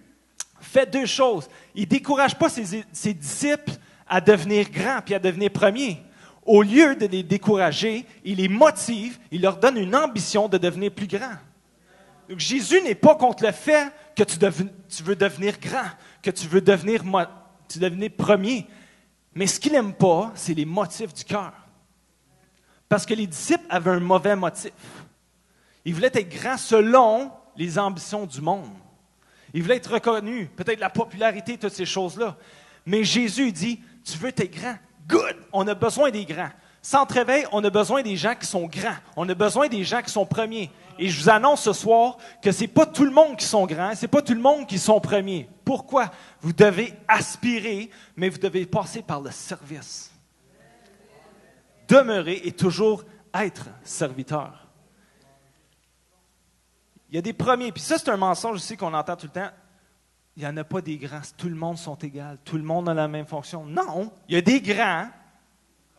fait deux choses. Il ne décourage pas ses disciples à devenir grands puis à devenir premiers. Au lieu de les décourager, il les motive, il leur donne une ambition de devenir plus grands. Donc, Jésus n'est pas contre le fait que tu veux devenir grand, que tu veux devenir premier. Mais ce qu'il n'aime pas, c'est les motifs du cœur. Parce que les disciples avaient un mauvais motif. Ils voulaient être grands selon les ambitions du monde. Ils voulaient être reconnus, peut-être la popularité, toutes ces choses-là. Mais Jésus dit, tu veux être grand? Good! On a besoin des grands. Centre Éveil, on a besoin des gens qui sont grands. On a besoin des gens qui sont premiers. Et je vous annonce ce soir que ce n'est pas tout le monde qui sont grands, ce n'est pas tout le monde qui sont premiers. Pourquoi? Vous devez aspirer, mais vous devez passer par le service. Demeurer et toujours être serviteur. Il y a des premiers, puis ça c'est un mensonge aussi qu'on entend tout le temps. Il n'y en a pas des grands, tout le monde sont égaux, tout le monde a la même fonction. Non, il y a des grands,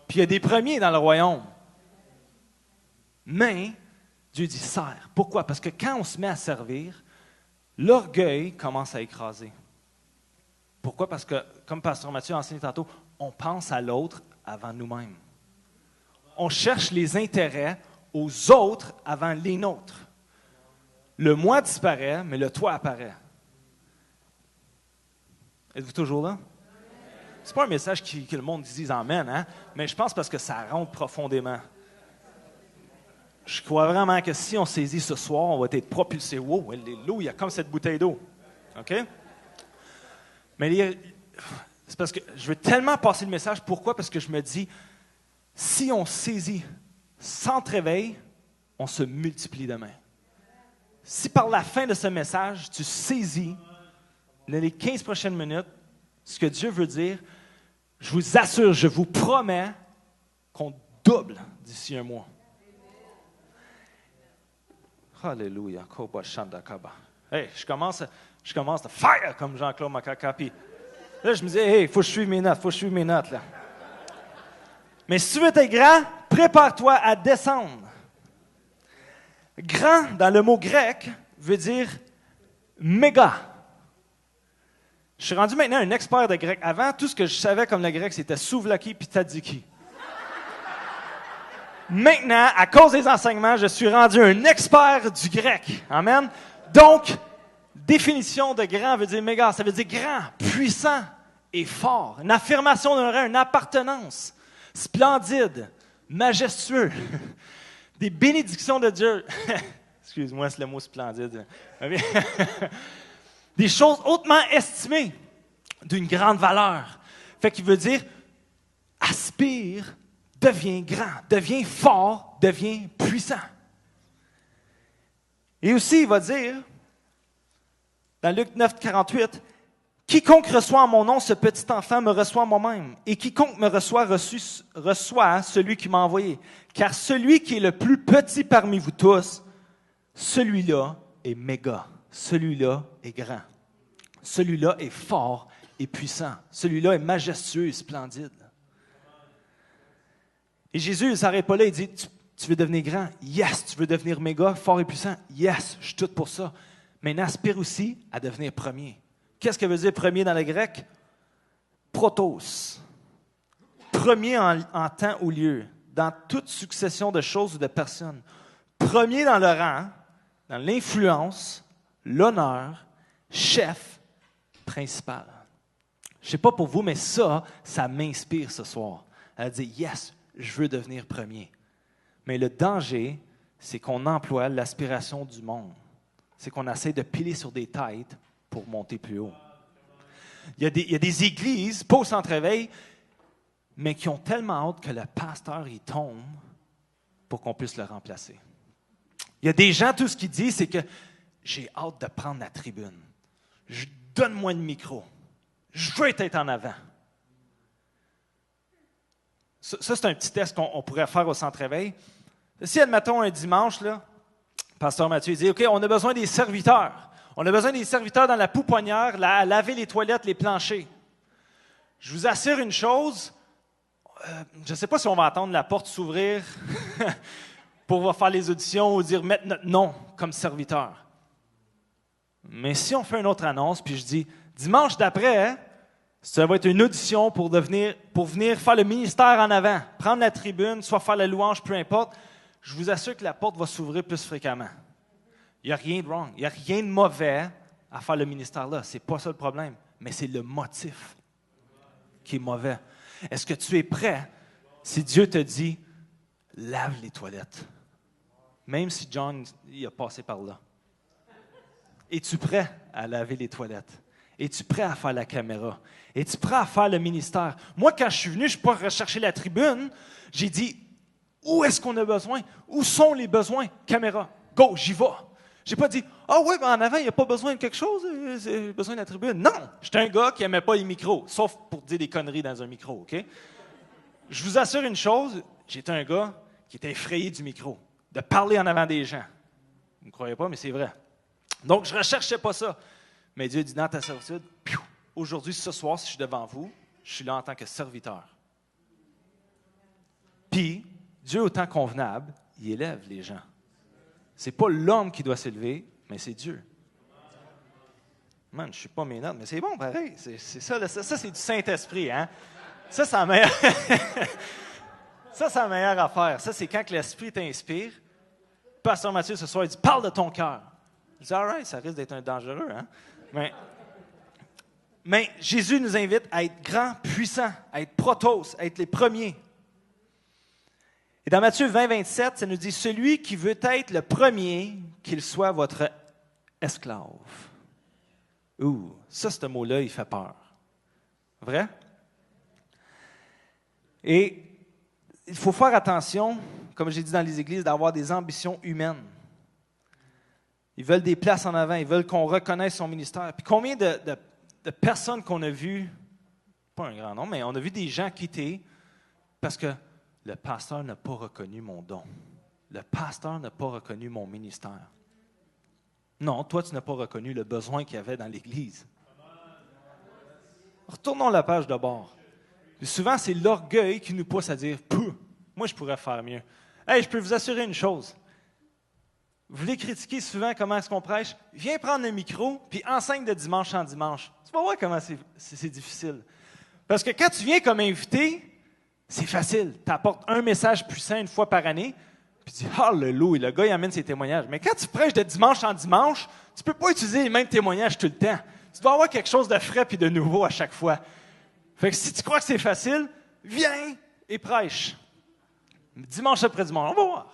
puis il y a des premiers dans le royaume. Mais Dieu dit sers. Pourquoi? Parce que quand on se met à servir, l'orgueil commence à écraser. Pourquoi? Parce que, comme Pasteur Mathieu a enseigné tantôt, on pense à l'autre avant nous-mêmes. On cherche les intérêts aux autres avant les nôtres. Le moi disparaît, mais le toi apparaît. Êtes-vous toujours là? C'est pas un message que le monde dise « Amen », hein? Mais je pense parce que ça rentre profondément. je crois vraiment que si on saisit ce soir, on va être propulsé. Wow, alléluia, comme cette bouteille d'eau. OK? Mais c'est parce que je veux tellement passer le message. Pourquoi? Parce que je me dis, si on saisit sans te réveil, on se multiplie demain. Si par la fin de ce message, tu saisis dans les 15 prochaines minutes ce que Dieu veut dire, je vous assure, je vous promets qu'on double d'ici un mois. Alléluia. Hey, je commence à fire comme Jean-Claude Macacá. Puis là, je me disais, hey, il faut que je suive mes notes, là. Mais si tu veux être grand, prépare-toi à descendre. Grand, dans le mot grec, veut dire méga. Je suis rendu maintenant un expert de grec. Avant, tout ce que je savais comme le grec, c'était souvlaki puis tzatziki. Maintenant, à cause des enseignements, je suis rendu un expert du grec. Amen. Donc, définition de grand veut dire méga. Ça veut dire grand, puissant et fort. Une affirmation d'un rang, une appartenance. Splendide, majestueux. Des bénédictions de Dieu. Excuse-moi, c'est le mot splendide. Des choses hautement estimées, d'une grande valeur. Fait qu'il veut dire, aspire, deviens grand, deviens fort, deviens puissant. Et aussi, il va dire, dans Luc 9, 48, « Quiconque reçoit en mon nom ce petit enfant me reçoit moi-même, et quiconque me reçoit reçoit celui qui m'a envoyé. Car celui qui est le plus petit parmi vous tous, celui-là est méga, celui-là est grand, celui-là est fort et puissant, celui-là est majestueux et splendide. » Et Jésus, il ne s'arrête pas là, il dit, tu veux devenir grand? Yes. Tu veux devenir méga, fort et puissant? Yes, je suis tout pour ça. Mais aspire aussi à devenir premier. Qu'est-ce que veut dire premier dans le grec? Protos. Premier en temps ou lieu, dans toute succession de choses ou de personnes. Premier dans le rang, dans l'influence, l'honneur, chef, principal. Je ne sais pas pour vous, mais ça m'inspire ce soir. Elle dit, yes, je veux devenir premier. Mais le danger, c'est qu'on emploie l'aspiration du monde. C'est qu'on essaie de piler sur des têtes pour monter plus haut. Il y a des églises, pas au centre-éveil, mais qui ont tellement hâte que le pasteur y tombe pour qu'on puisse le remplacer. Il y a des gens, tout ce qu'ils disent, c'est que j'ai hâte de prendre la tribune. Donne-moi le micro. Je veux être en avant. Ça, c'est un petit test qu'on pourrait faire au centre-éveil. Si, admettons, un dimanche, là, Pasteur Mathieu dit, OK, on a besoin des serviteurs. On a besoin des serviteurs dans la pouponnière, à laver les toilettes, les planchers. Je vous assure une chose, je ne sais pas si on va attendre la porte s'ouvrir pour faire les auditions ou dire mettre notre nom comme serviteur. Mais si on fait une autre annonce, puis je dis, dimanche d'après, ça va être une audition pour venir faire le ministère en avant, prendre la tribune, soit faire la louange, peu importe, je vous assure que la porte va s'ouvrir plus fréquemment. Il n'y a rien de wrong, il n'y a rien de mauvais à faire le ministère là. Ce n'est pas ça le problème, mais c'est le motif qui est mauvais. Est-ce que tu es prêt si Dieu te dit « lave les toilettes », même si John il a passé par là? Es-tu prêt à laver les toilettes? Es-tu prêt à faire la caméra? Es-tu prêt à faire le ministère? Moi, quand je suis venu, je ne suis pas rechercher la tribune. J'ai dit, où est-ce qu'on a besoin? Où sont les besoins? Caméra, go, j'y vais. Je n'ai pas dit, oui, ben en avant, il n'y a pas besoin de quelque chose, j'ai besoin de la tribune. Non, j'étais un gars qui n'aimait pas les micros, sauf pour dire des conneries dans un micro, OK? Je vous assure une chose, j'étais un gars qui était effrayé du micro, de parler en avant des gens. Vous ne me croyez pas, mais c'est vrai. Donc, je ne recherchais pas ça. Mais Dieu dit, dans ta servitude, aujourd'hui, ce soir, si je suis devant vous, je suis là en tant que serviteur. Puis, Dieu, au temps convenable, il élève les gens. Ce n'est pas l'homme qui doit s'élever, mais c'est Dieu. Man, je ne suis pas mes notes, mais c'est bon, pareil. C'est ça, ça, c'est du Saint-Esprit, hein? Ça, c'est la meilleure... ça, c'est la meilleure affaire. Ça, c'est quand l'Esprit t'inspire. Pasteur Mathieu, ce soir, il dit, parle de ton cœur. Je dis, all right, ça risque d'être un dangereux, hein? Mais Jésus nous invite à être grand, puissant, à être protos, à être les premiers. Et dans Matthieu 20, 27, ça nous dit « Celui qui veut être le premier, qu'il soit votre esclave. » Ouh, ça, ce mot-là, il fait peur. Vrai? Et il faut faire attention, comme j'ai dit dans les églises, d'avoir des ambitions humaines. Ils veulent des places en avant, ils veulent qu'on reconnaisse son ministère. Puis combien de personnes qu'on a vues, pas un grand nombre, mais on a vu des gens quitter parce que le pasteur n'a pas reconnu mon don. Le pasteur n'a pas reconnu mon ministère. Non, toi, tu n'as pas reconnu le besoin qu'il y avait dans l'Église. Retournons la page de bord. Puis souvent, c'est l'orgueil qui nous pousse à dire « Pouh, moi, je pourrais faire mieux. » Hey, je peux vous assurer une chose. Vous voulez critiquer souvent comment est-ce qu'on prêche? Viens prendre le micro, puis enseigne de dimanche en dimanche. Tu vas voir comment c'est difficile. Parce que quand tu viens comme invité, c'est facile. Tu apportes un message puissant une fois par année, puis tu dis « Hallelujah », le gars, il amène ses témoignages. Mais quand tu prêches de dimanche en dimanche, tu ne peux pas utiliser les mêmes témoignages tout le temps. Tu dois avoir quelque chose de frais et de nouveau à chaque fois. Fait que si tu crois que c'est facile, viens et prêche. Dimanche après dimanche, on va voir.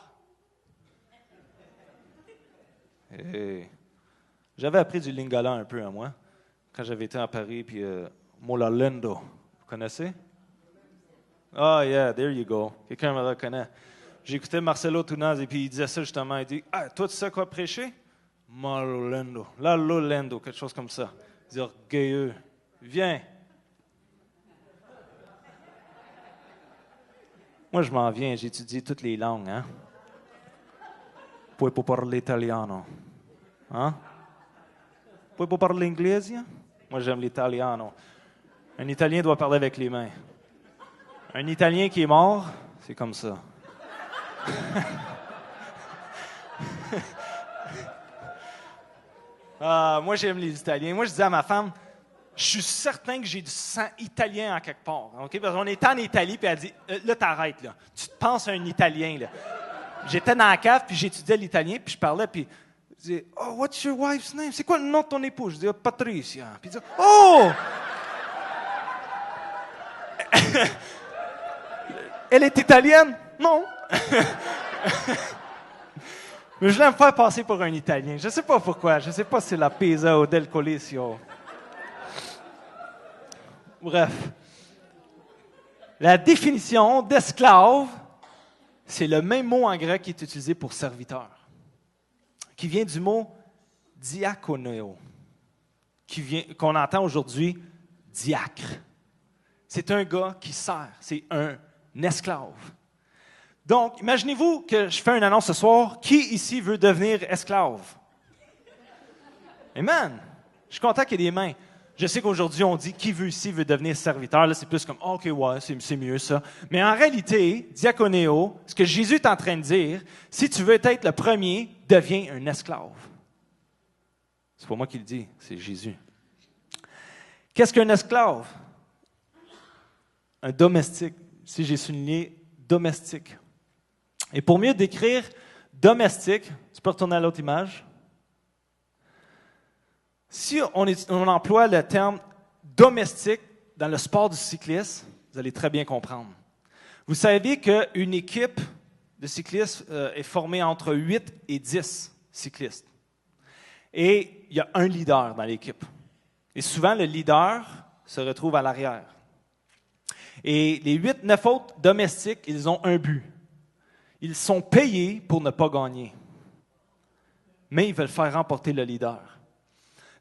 Hey. J'avais appris du lingala un peu à moi, quand j'avais été à Paris, puis Molalendo. Vous connaissez? Oh yeah, there you go. Quelqu'un me reconnaît. J'écoutais Marcelo Tunaz et puis il disait ça justement. Il dit « Ah, toi tu sais quoi prêcher? » Malolendo. Lalolendo, quelque chose comme ça. Il dit orgueilleux. Viens. Moi, je m'en viens, j'étudie toutes les langues, hein? Puoi parler italiano. Hein? Puoi parler inglese? Moi, j'aime l'italiano. Un Italien doit parler avec les mains. Un Italien qui est mort, c'est comme ça. Moi, j'aime les Italiens. Moi, je disais à ma femme, je suis certain que j'ai du sang italien en quelque part. Okay? Parce qu'on était en Italie, puis elle dit, là, t'arrêtes, là. Tu te penses à un Italien, là. J'étais dans la cave, puis j'étudiais l'italien, puis je parlais, puis je disais, « Oh, what's your wife's name? C'est quoi le nom de ton épouse? » Je disais, « Patricia. » Puis il dit, « Oh! » Elle est italienne? Non. Mais je voulais me faire passer pour un Italien. Je ne sais pas pourquoi. Je ne sais pas si c'est la pizza ou del colisio. Bref. La définition d'esclave, c'est le même mot en grec qui est utilisé pour serviteur, qui vient du mot diakoneo, qu'on entend aujourd'hui diacre. C'est un gars qui sert, c'est un esclave. Donc, imaginez-vous que je fais une annonce ce soir. Qui ici veut devenir esclave? Amen! Je suis content qu'il y ait des mains. Je sais qu'aujourd'hui, on dit qui veut ici veut devenir serviteur. Là, c'est plus comme, OK, ouais, c'est mieux ça. Mais en réalité, diakonéo, ce que Jésus est en train de dire, si tu veux être le premier, deviens un esclave. C'est pas moi qui le dis, c'est Jésus. Qu'est-ce qu'un esclave? Un domestique. Si j'ai souligné domestique. Et pour mieux décrire domestique, tu peux retourner à l'autre image. Si on emploie le terme domestique dans le sport du cyclisme, vous allez très bien comprendre. Vous savez qu'une équipe de cyclistes est formée entre 8 et 10 cyclistes. Et il y a un leader dans l'équipe. Et souvent, le leader se retrouve à l'arrière. Et les 8-9 autres domestiques, ils ont un but. Ils sont payés pour ne pas gagner. Mais ils veulent faire remporter le leader.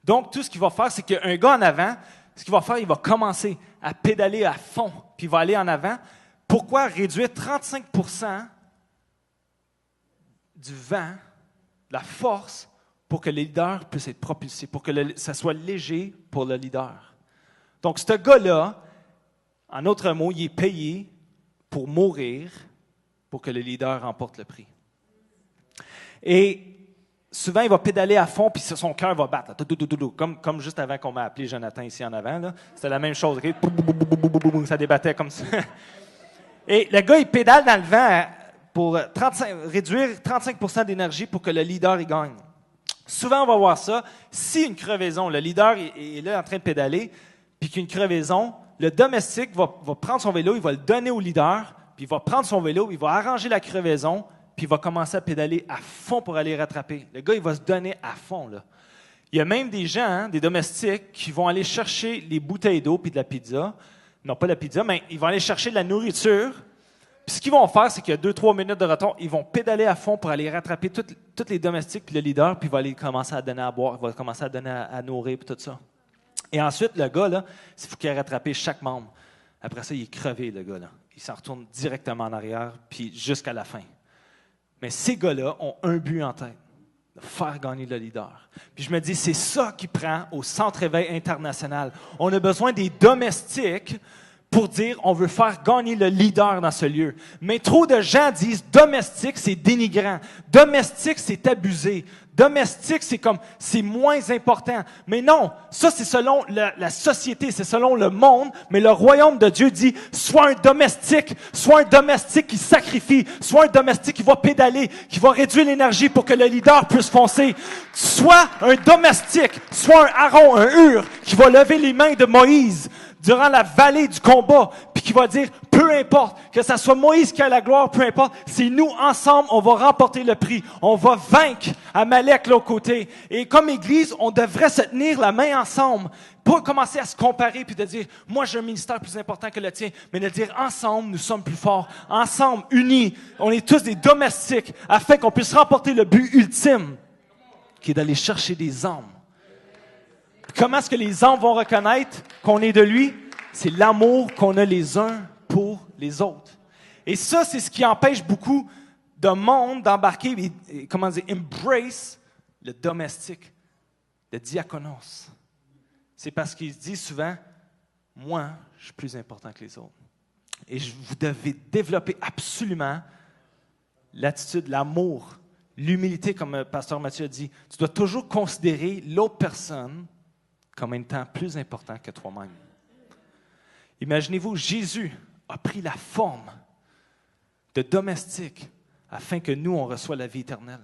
Donc, tout ce qu'il va faire, c'est qu'un gars en avant, ce qu'il va faire, il va commencer à pédaler à fond, puis il va aller en avant. Pourquoi réduire 35% du vent, la force, pour que le leader puisse être propulsé, pour que ça soit léger pour le leader? Donc, ce gars-là, en d'autres mots, il est payé pour mourir pour que le leader remporte le prix. Et souvent, il va pédaler à fond, puis son cœur va battre. Comme juste avant qu'on m'a appelé Jonathan ici en avant. Là. C'était la même chose. Okay? Ça débattait comme ça. Et le gars, il pédale dans le vent pour réduire 35% d'énergie pour que le leader il gagne. Souvent, on va voir ça. Si une crevaison, le leader est là en train de pédaler, puis qu'il y a une crevaison, le domestique va prendre son vélo, il va le donner au leader, puis puis il va prendre son vélo, il va arranger la crevaison, puis il va commencer à pédaler à fond pour aller rattraper. Le gars, il va se donner à fond, là. Il y a même des gens, des domestiques, qui vont aller chercher les bouteilles d'eau puis de la pizza. Non, pas la pizza, mais ils vont aller chercher de la nourriture. Puis ce qu'ils vont faire, c'est qu'il y a 2-3 minutes de retard, ils vont pédaler à fond pour aller rattraper tous les domestiques puis le leader, puis il va aller commencer à donner à boire, il va commencer à donner à nourrir puis tout ça. Et ensuite, le gars, là, il faut qu'il ait rattrapé chaque membre. Après ça, il est crevé, le gars, là. Il s'en retourne directement en arrière, puis jusqu'à la fin. Mais ces gars-là ont un but en tête. De faire gagner le leader. Puis je me dis, c'est ça qui prend au Centre Éveil International. On a besoin des domestiques pour dire, on veut faire gagner le leader dans ce lieu. Mais trop de gens disent, domestique, c'est dénigrant. Domestique, c'est abusé. Domestique, c'est moins important. Mais non, ça c'est selon la société, c'est selon le monde, mais le royaume de Dieu dit, sois un domestique qui sacrifie, sois un domestique qui va pédaler, qui va réduire l'énergie pour que le leader puisse foncer. Sois un domestique, sois un Aaron, un Hur, qui va lever les mains de Moïse durant la vallée du combat, puis qui va dire, peu importe, que ça soit Moïse qui a la gloire, peu importe, c'est nous ensemble, on va remporter le prix, on va vaincre Amalek de l'autre côté. Et comme Église, on devrait se tenir la main ensemble, pas commencer à se comparer puis de dire, moi j'ai un ministère plus important que le tien, mais de dire, ensemble, nous sommes plus forts, ensemble, unis, on est tous des domestiques, afin qu'on puisse remporter le but ultime, qui est d'aller chercher des âmes. Comment est-ce que les âmes vont reconnaître qu'on est de lui? C'est l'amour qu'on a les uns pour les autres. Et ça, c'est ce qui empêche beaucoup de monde d'embarquer, embrace le domestique, le diaconos. C'est parce qu'ils se disent souvent, moi, je suis plus important que les autres. Et vous devez développer absolument l'attitude, l'amour, l'humilité, comme Pasteur Mathieu a dit. Tu dois toujours considérer l'autre personne comme étant plus important que toi-même. Imaginez-vous, Jésus a pris la forme de domestique afin que nous, on reçoive la vie éternelle.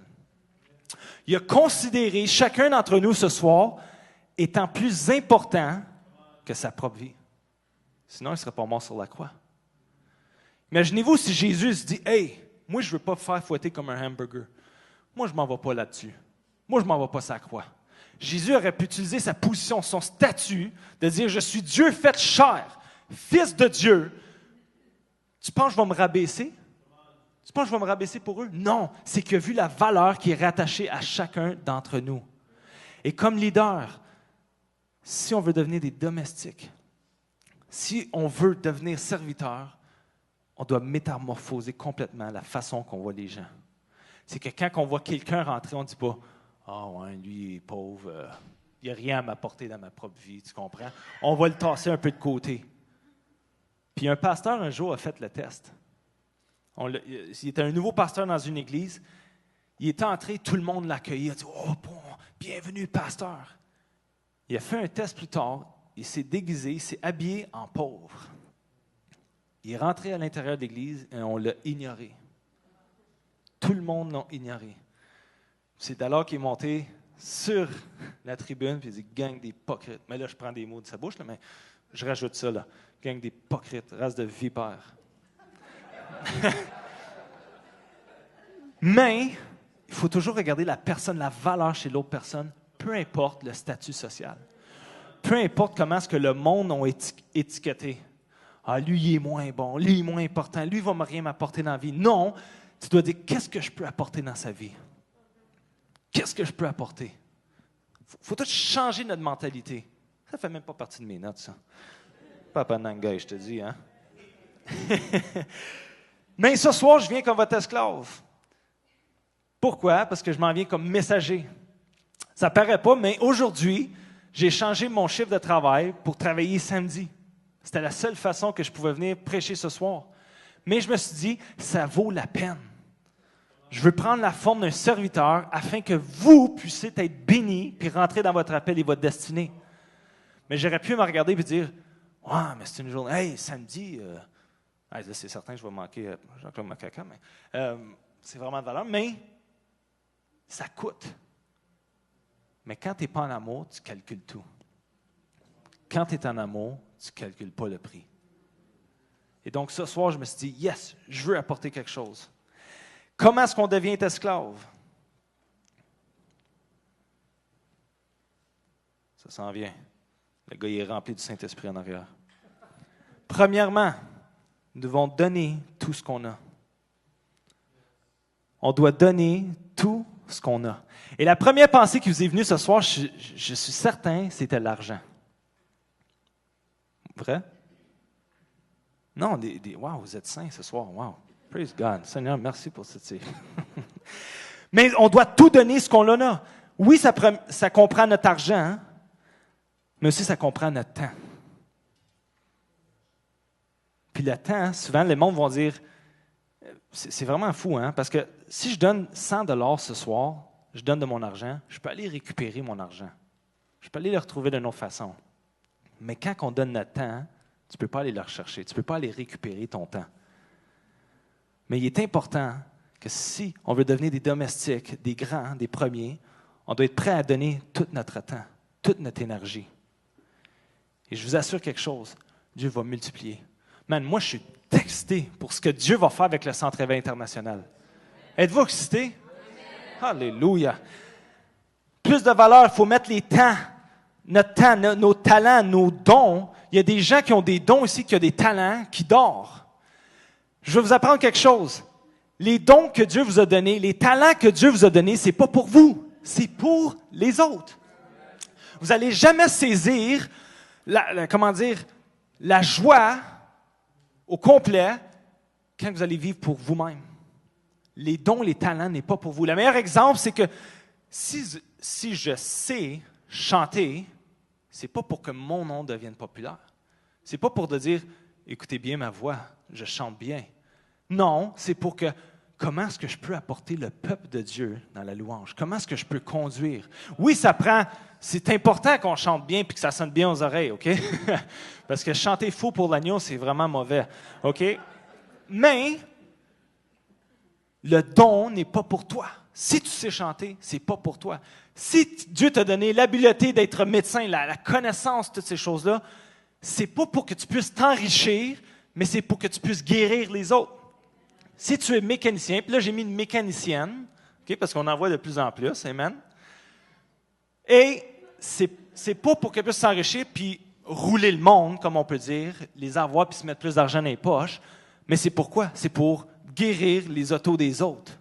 Il a considéré chacun d'entre nous ce soir étant plus important que sa propre vie. Sinon, il ne serait pas mort sur la croix. Imaginez-vous si Jésus se dit, « Hey, moi, je ne veux pas me faire fouetter comme un hamburger. Moi, je ne m'en vais pas là-dessus. Moi, je ne m'en vais pas sur la croix. » Jésus aurait pu utiliser sa position, son statut, de dire, je suis Dieu fait chair, fils de Dieu. Tu penses que je vais me rabaisser? Tu penses que je vais me rabaisser pour eux? Non, c'est qu'il a vu la valeur qui est rattachée à chacun d'entre nous. Et comme leader, si on veut devenir des domestiques, si on veut devenir serviteur, on doit métamorphoser complètement la façon qu'on voit les gens. C'est que quand on voit quelqu'un rentrer, on ne dit pas, « Ah ouais, lui, il est pauvre, il n'y a rien à m'apporter dans ma propre vie, tu comprends? » On va le tasser un peu de côté. Puis un pasteur, un jour, a fait le test. Il était un nouveau pasteur dans une église. Il est entré, tout le monde l'accueillait. Il a dit, « Oh, bon, bienvenue, pasteur. » Il a fait un test plus tard. Il s'est déguisé, il s'est habillé en pauvre. Il est rentré à l'intérieur de l'église et on l'a ignoré. Tout le monde l'a ignoré. C'est alors qu'il est monté sur la tribune et il dit « Gang d'hypocrites ». Mais là, je prends des mots de sa bouche, là, mais je rajoute ça, là. « Gang d'hypocrites, race de vipères ». Mais il faut toujours regarder la personne, la valeur chez l'autre personne, peu importe le statut social. Peu importe comment est-ce que le monde a étiqueté. « Ah, lui, il est moins bon, lui, il est moins important, lui, il ne va rien m'apporter dans la vie. » Non, tu dois dire « Qu'est-ce que je peux apporter dans sa vie? » Qu'est-ce que je peux apporter? Il faut tout changer notre mentalité. Ça ne fait même pas partie de mes notes, ça. Papa Nanga, je te dis, hein? Mais ce soir, je viens comme votre esclave. Pourquoi? Parce que je m'en viens comme messager. Ça ne paraît pas, mais aujourd'hui, j'ai changé mon chiffre de travail pour travailler samedi. C'était la seule façon que je pouvais venir prêcher ce soir. Mais je me suis dit, ça vaut la peine. Je veux prendre la forme d'un serviteur afin que vous puissiez être bénis puis rentrer dans votre appel et votre destinée. Mais j'aurais pu me regarder et dire, « Ouais, mais c'est une journée. Hey, samedi, là, c'est certain que je vais manquer Jean-Claude Macaca, mais c'est vraiment de valeur. Mais ça coûte. Mais quand tu n'es pas en amour, tu calcules tout. Quand tu es en amour, tu ne calcules pas le prix. Et donc, ce soir, je me suis dit, yes, je veux apporter quelque chose. Comment est-ce qu'on devient esclave? Ça s'en vient. Le gars, il est rempli du Saint-Esprit en arrière. Premièrement, nous devons donner tout ce qu'on a. On doit donner tout ce qu'on a. Et la première pensée qui vous est venue ce soir, je suis certain, c'était l'argent. Vrai? Non, wow, vous êtes saints ce soir. Wow. Praise God. Seigneur, merci pour cette. Mais on doit tout donner ce qu'on en a. Oui, ça comprend notre argent, hein, mais aussi ça comprend notre temps. Puis le temps, souvent, les mondes vont dire, c'est vraiment fou, hein, parce que si je donne 100 $ ce soir, je donne de mon argent, je peux aller récupérer mon argent. Je peux aller le retrouver d'une autre façon. Mais quand on donne notre temps, tu ne peux pas aller le rechercher, tu ne peux pas aller récupérer ton temps. Mais il est important que si on veut devenir des domestiques, des grands, des premiers, on doit être prêt à donner tout notre temps, toute notre énergie. Et je vous assure quelque chose, Dieu va multiplier. Man, moi, je suis excité pour ce que Dieu va faire avec le Centre Éveil International. Êtes-vous excité? Alléluia. Plus de valeur, il faut mettre les temps, notre temps, nos talents, nos dons. Il y a des gens qui ont des dons ici, qui ont des talents, qui dorment. Je vais vous apprendre quelque chose. Les dons que Dieu vous a donnés, les talents que Dieu vous a donnés, ce n'est pas pour vous, c'est pour les autres. Vous n'allez jamais saisir la joie au complet quand vous allez vivre pour vous-même. Les dons, les talents n'est pas pour vous. Le meilleur exemple, c'est que si je sais chanter, c'est pas pour que mon nom devienne populaire. C'est pas pour dire, écoutez bien ma voix, je chante bien. Non, c'est pour que, comment est-ce que je peux apporter le peuple de Dieu dans la louange? Comment est-ce que je peux conduire? Oui, c'est important qu'on chante bien et que ça sonne bien aux oreilles, OK? Parce que chanter faux pour l'agneau, c'est vraiment mauvais, OK? Mais, le don n'est pas pour toi. Si tu sais chanter, c'est pas pour toi. Si Dieu t'a donné l'habileté d'être médecin, la connaissance, toutes ces choses-là, c'est pas pour que tu puisses t'enrichir, mais c'est pour que tu puisses guérir les autres. Si tu es mécanicien, puis là j'ai mis une mécanicienne, okay, parce qu'on en voit de plus en plus, amen. Et c'est pas pour qu'elle puisse s'enrichir puis rouler le monde, comme on peut dire, les avoir puis se mettre plus d'argent dans les poches, mais c'est pourquoi? C'est pour guérir les autos des autres.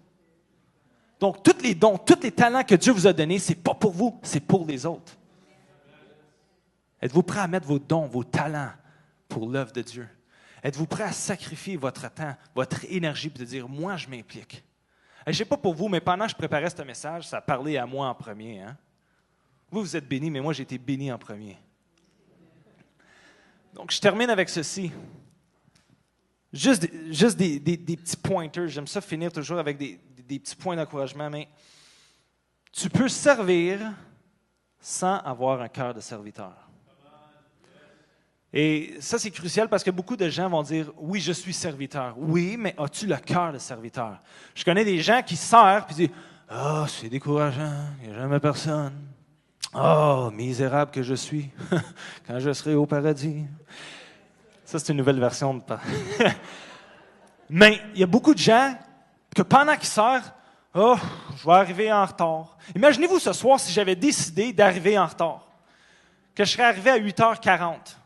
Donc, tous les dons, tous les talents que Dieu vous a donnés, ce n'est pas pour vous, c'est pour les autres. Êtes-vous prêt à mettre vos dons, vos talents pour l'œuvre de Dieu? Êtes-vous prêt à sacrifier votre temps, votre énergie, pour de dire, moi, je m'implique? Je ne sais pas pour vous, mais pendant que je préparais ce message, ça parlait à moi en premier. Hein? Vous êtes bénis, mais moi, j'ai été béni en premier. Donc, je termine avec ceci. Juste des petits pointers. J'aime ça finir toujours avec des petits points d'encouragement, mais tu peux servir sans avoir un cœur de serviteur. Et ça, c'est crucial parce que beaucoup de gens vont dire « Oui, je suis serviteur. » Oui, mais as-tu le cœur de serviteur? Je connais des gens qui servent et disent « Ah, c'est décourageant, il n'y a jamais personne. Oh, misérable que je suis, quand je serai au paradis. » Ça, c'est une nouvelle version de Mais il y a beaucoup de gens que pendant qu'ils servent, « Oh, je vais arriver en retard. » Imaginez-vous ce soir si j'avais décidé d'arriver en retard, que je serais arrivé à 8h40.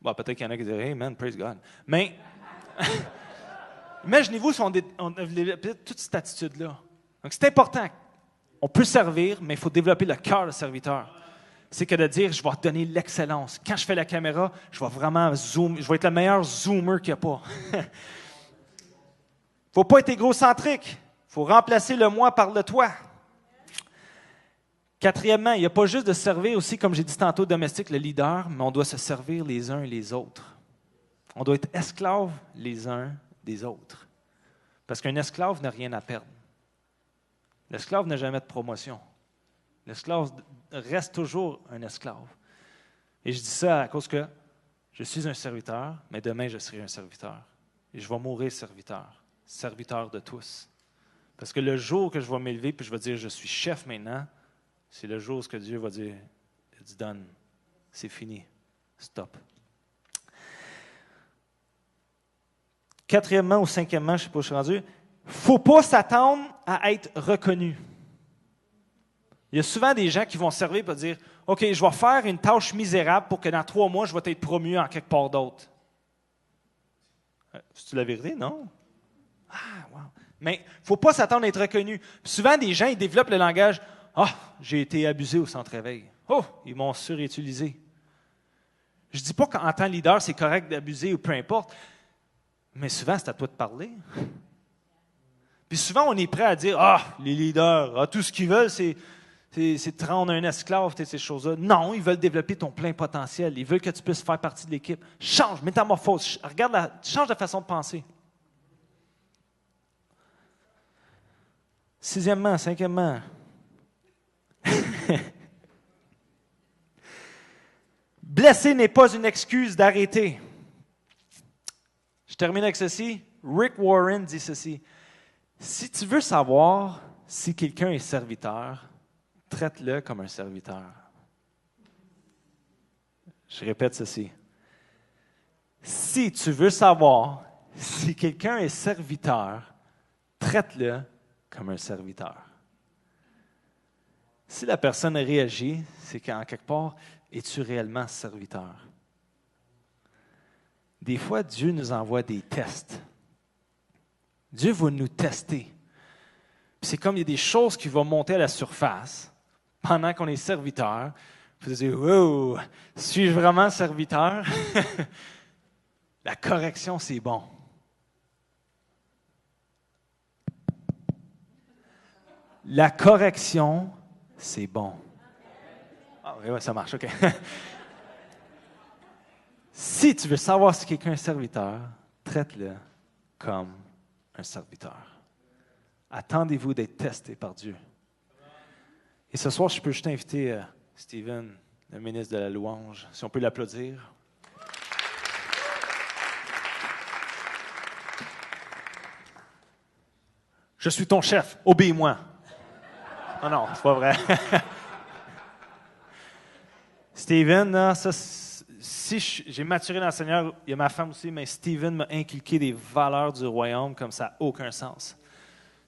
Bon, peut-être qu'il y en a qui diraient « Hey man, praise God. » Mais imaginez-vous si on développait toute cette attitude-là. Donc, c'est important. On peut servir, mais il faut développer le cœur de serviteur. C'est que de dire, je vais te donner l'excellence. Quand je fais la caméra, je vais vraiment zoomer. Je vais être le meilleur zoomer qu'il n'y a pas. Il ne faut pas être égocentrique. Il faut remplacer le moi par le toi. Quatrièmement, il n'y a pas juste de servir aussi, comme j'ai dit tantôt, domestique, le leader, mais on doit se servir les uns et les autres. On doit être esclaves les uns des autres. Parce qu'un esclave n'a rien à perdre. L'esclave n'a jamais de promotion. L'esclave reste toujours un esclave. Et je dis ça à cause que je suis un serviteur, mais demain je serai un serviteur. Et je vais mourir serviteur, serviteur de tous. Parce que le jour que je vais m'élever puis je vais dire je suis chef maintenant, c'est le jour où Dieu va dire it's done, c'est fini, stop. quatrièmement ou cinquièmement, je ne sais pas où je suis rendu, il ne faut pas s'attendre à être reconnu. Il y a souvent des gens qui vont servir pour dire « OK, je vais faire une tâche misérable pour que dans 3 mois, je vais être promu en quelque part d'autre. » C'est-tu la vérité? Non? Ah, wow. Mais il ne faut pas s'attendre à être reconnu. Souvent, des gens, ils développent le langage « Ah, j'ai été abusé au centre-éveil. Oh, ils m'ont surutilisé. » Je ne dis pas qu'en tant que leader, c'est correct d'abuser ou peu importe, mais souvent, c'est à toi de parler. Puis souvent, on est prêt à dire « Ah, les leaders, tout ce qu'ils veulent, c'est te rendre un esclave, ces choses-là. » Non, ils veulent développer ton plein potentiel. Ils veulent que tu puisses faire partie de l'équipe. Change, métamorphose. Change de façon de penser. Sixièmement, cinquièmement. Blesser n'est pas une excuse d'arrêter. Je termine avec ceci. Rick Warren dit ceci. Si tu veux savoir si quelqu'un est serviteur, traite-le comme un serviteur. Je répète ceci. Si tu veux savoir si quelqu'un est serviteur, traite-le comme un serviteur. Si la personne réagit, c'est qu'en quelque part, es-tu réellement serviteur? Des fois, Dieu nous envoie des tests. Dieu va nous tester. Puis c'est comme il y a des choses qui vont monter à la surface pendant qu'on est serviteur. Vous allez dire, wow, suis-je vraiment serviteur? La correction, c'est bon. La correction, c'est bon. Ah oui, ça marche, OK. Si tu veux savoir si quelqu'un est serviteur, traite-le comme un serviteur. Attendez-vous d'être testé par Dieu. Et ce soir, je peux juste inviter Stephen, le ministre de la louange, si on peut l'applaudir. Je suis ton chef, obéis-moi. Oh non, c'est pas vrai. Stephen, là, ça, si j'ai maturé dans le Seigneur, il y a ma femme aussi, mais Stephen m'a inculqué des valeurs du royaume comme ça n'a aucun sens.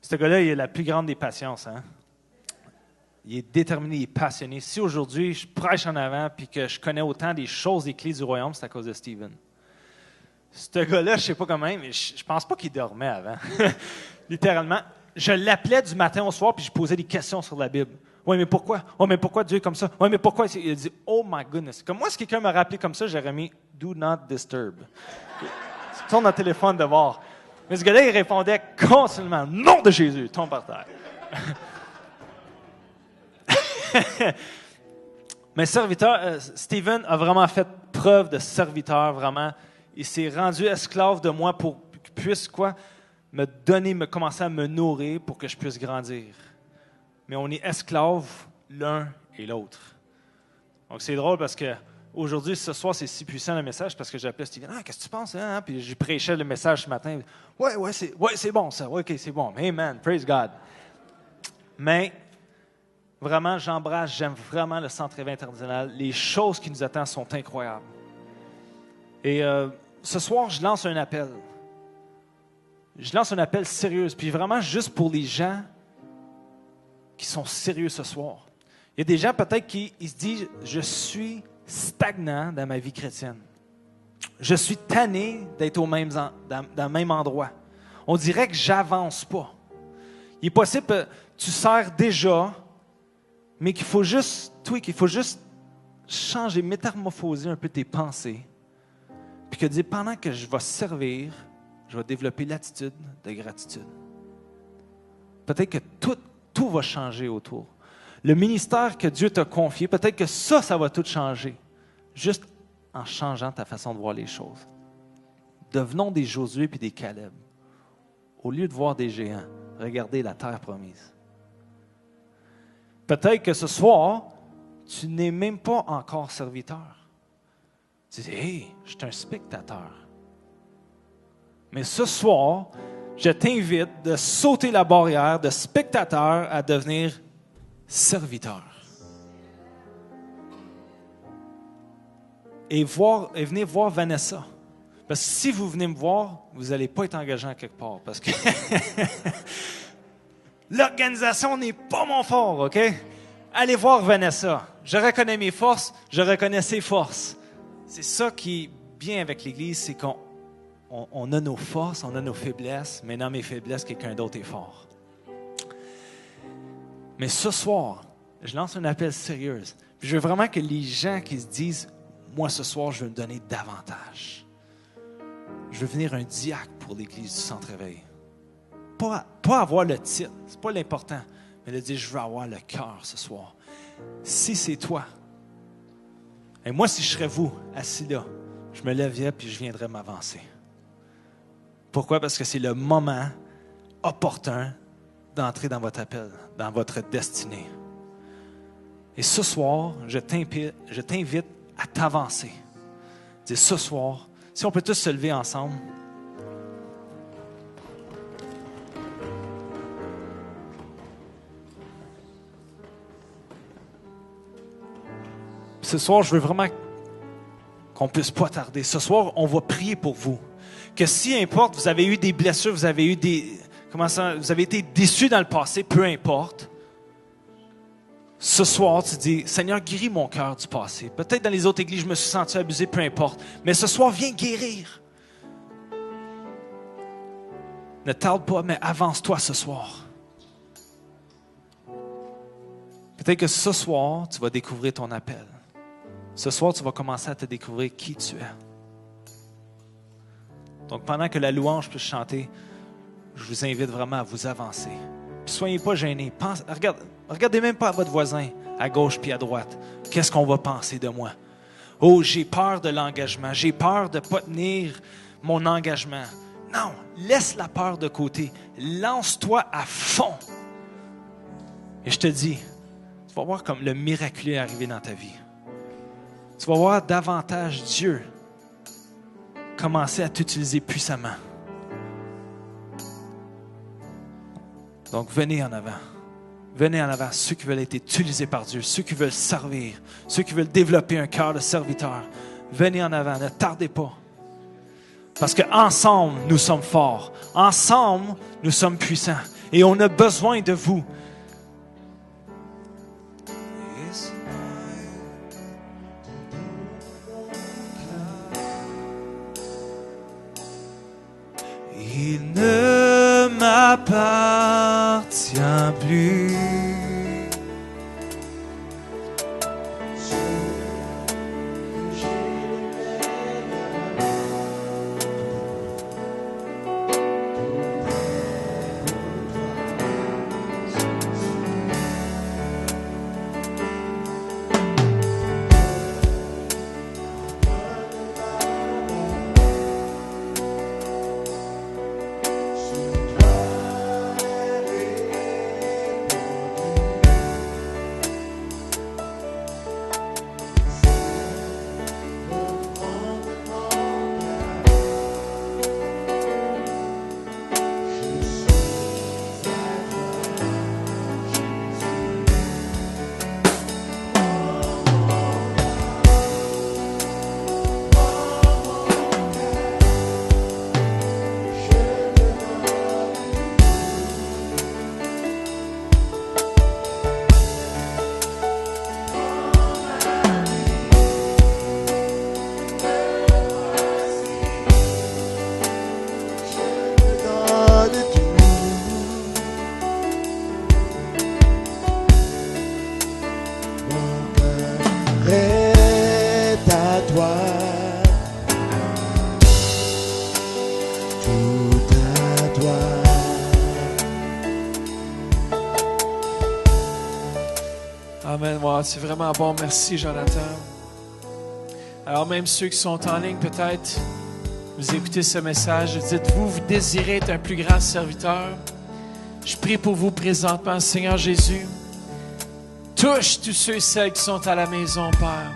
Ce gars-là, il a la plus grande des patiences. Hein? Il est déterminé, il est passionné. Si aujourd'hui, je prêche en avant et que je connais autant des choses, des clés du royaume, c'est à cause de Stephen. Ce gars-là, je ne sais pas comment, mais je ne pense pas qu'il dormait avant. Littéralement. Je l'appelais du matin au soir puis je posais des questions sur la Bible. Oui, mais pourquoi? Oh, mais pourquoi Dieu est comme ça? Oui, mais pourquoi? Il a dit, oh my goodness. Comme moi, si quelqu'un m'aurait appelé comme ça, j'aurais mis do not disturb. Tu tournes dans le téléphone de voir. Mais ce gars-là, il répondait constamment, nom de Jésus, tombe par terre. Mais serviteur, Stephen a vraiment fait preuve de serviteur, vraiment. Il s'est rendu esclave de moi pour qu'il puisse quoi? Me donner, commencer à me nourrir pour que je puisse grandir. Mais on est esclaves l'un et l'autre. Donc c'est drôle parce que aujourd'hui, ce soir, c'est si puissant le message parce que j'appelais Stephen. Ah, qu'est-ce que tu penses? Hein? Puis je prêchais le message ce matin. Ouais, c'est bon ça. Ouais, OK, c'est bon. Amen. Praise God. Mais vraiment, j'aime vraiment le Centre Éveil International. Les choses qui nous attendent sont incroyables. Et ce soir, je lance un appel. Je lance un appel sérieux, puis vraiment juste pour les gens qui sont sérieux ce soir. Il y a des gens peut-être qui se disent « Je suis stagnant dans ma vie chrétienne. Je suis tanné d'être dans le même endroit. On dirait que j'avance pas. Il est possible que tu sers déjà, mais qu'il faut juste tweak, il faut juste changer, métamorphoser un peu tes pensées, puis que dire pendant que je vais servir, je vais développer l'attitude de gratitude. Peut-être que tout va changer autour. Le ministère que Dieu t'a confié, peut-être que ça va tout changer. Juste en changeant ta façon de voir les choses. Devenons des Josué puis des Caleb. Au lieu de voir des géants, regardez la terre promise. Peut-être que ce soir, tu n'es même pas encore serviteur. Tu dis, hey, je suis un spectateur. Mais ce soir, je t'invite de sauter la barrière de spectateur à devenir serviteur. Et venir voir Vanessa. Parce que si vous venez me voir, vous n'allez pas être engagé à quelque part. Parce que l'organisation n'est pas mon fort, OK? Allez voir Vanessa. Je reconnais mes forces, je reconnais ses forces. C'est ça qui est bien avec l'Église, c'est qu'on a nos forces, on a nos faiblesses, mais dans mes faiblesses, quelqu'un d'autre est fort. Mais ce soir, je lance un appel sérieux. Je veux vraiment que les gens qui se disent, moi ce soir, je veux me donner davantage. Je veux venir un diacre pour l'Église du Centre-Éveil. Pas avoir le titre, c'est pas l'important, mais de dire, je veux avoir le cœur ce soir. Si c'est toi, et moi si je serais vous, assis là, je me lèverais puis je viendrais m'avancer. Pourquoi? Parce que c'est le moment opportun d'entrer dans votre appel, dans votre destinée. Et ce soir, je t'invite à t'avancer. Dis ce soir, si on peut tous se lever ensemble. Ce soir, je veux vraiment qu'on ne puisse pas tarder. Ce soir, on va prier pour vous. Que si importe, vous avez eu des blessures, vous avez eu vous avez été déçus dans le passé, peu importe. Ce soir, tu dis, Seigneur, guéris mon cœur du passé. Peut-être dans les autres églises, je me suis senti abusé, peu importe. Mais ce soir, viens guérir. Ne tarde pas, mais avance-toi ce soir. Peut-être que ce soir, tu vas découvrir ton appel. Ce soir, tu vas commencer à te découvrir qui tu es. Donc, pendant que la louange peut chanter, je vous invite vraiment à vous avancer. Puis, soyez pas gênés. Regardez même pas à votre voisin, à gauche puis à droite. Qu'est-ce qu'on va penser de moi? Oh, j'ai peur de l'engagement. J'ai peur de ne pas tenir mon engagement. Non, laisse la peur de côté. Lance-toi à fond. Et je te dis, tu vas voir comme le miraculeux arriver dans ta vie. Tu vas voir davantage Dieu commencer à t'utiliser puissamment. Donc, venez en avant. Venez en avant, ceux qui veulent être utilisés par Dieu, ceux qui veulent servir, ceux qui veulent développer un cœur de serviteur. Venez en avant, ne tardez pas. Parce qu'ensemble, nous sommes forts. Ensemble, nous sommes puissants. Et on a besoin de vous. Il ne m'appartient plus. Amen. Wow, c'est vraiment bon. Merci, Jonathan. Alors, même ceux qui sont en ligne, peut-être, vous écoutez ce message, dites-vous, vous désirez être un plus grand serviteur. Je prie pour vous présentement, Seigneur Jésus. Touche tous ceux et celles qui sont à la maison, Père.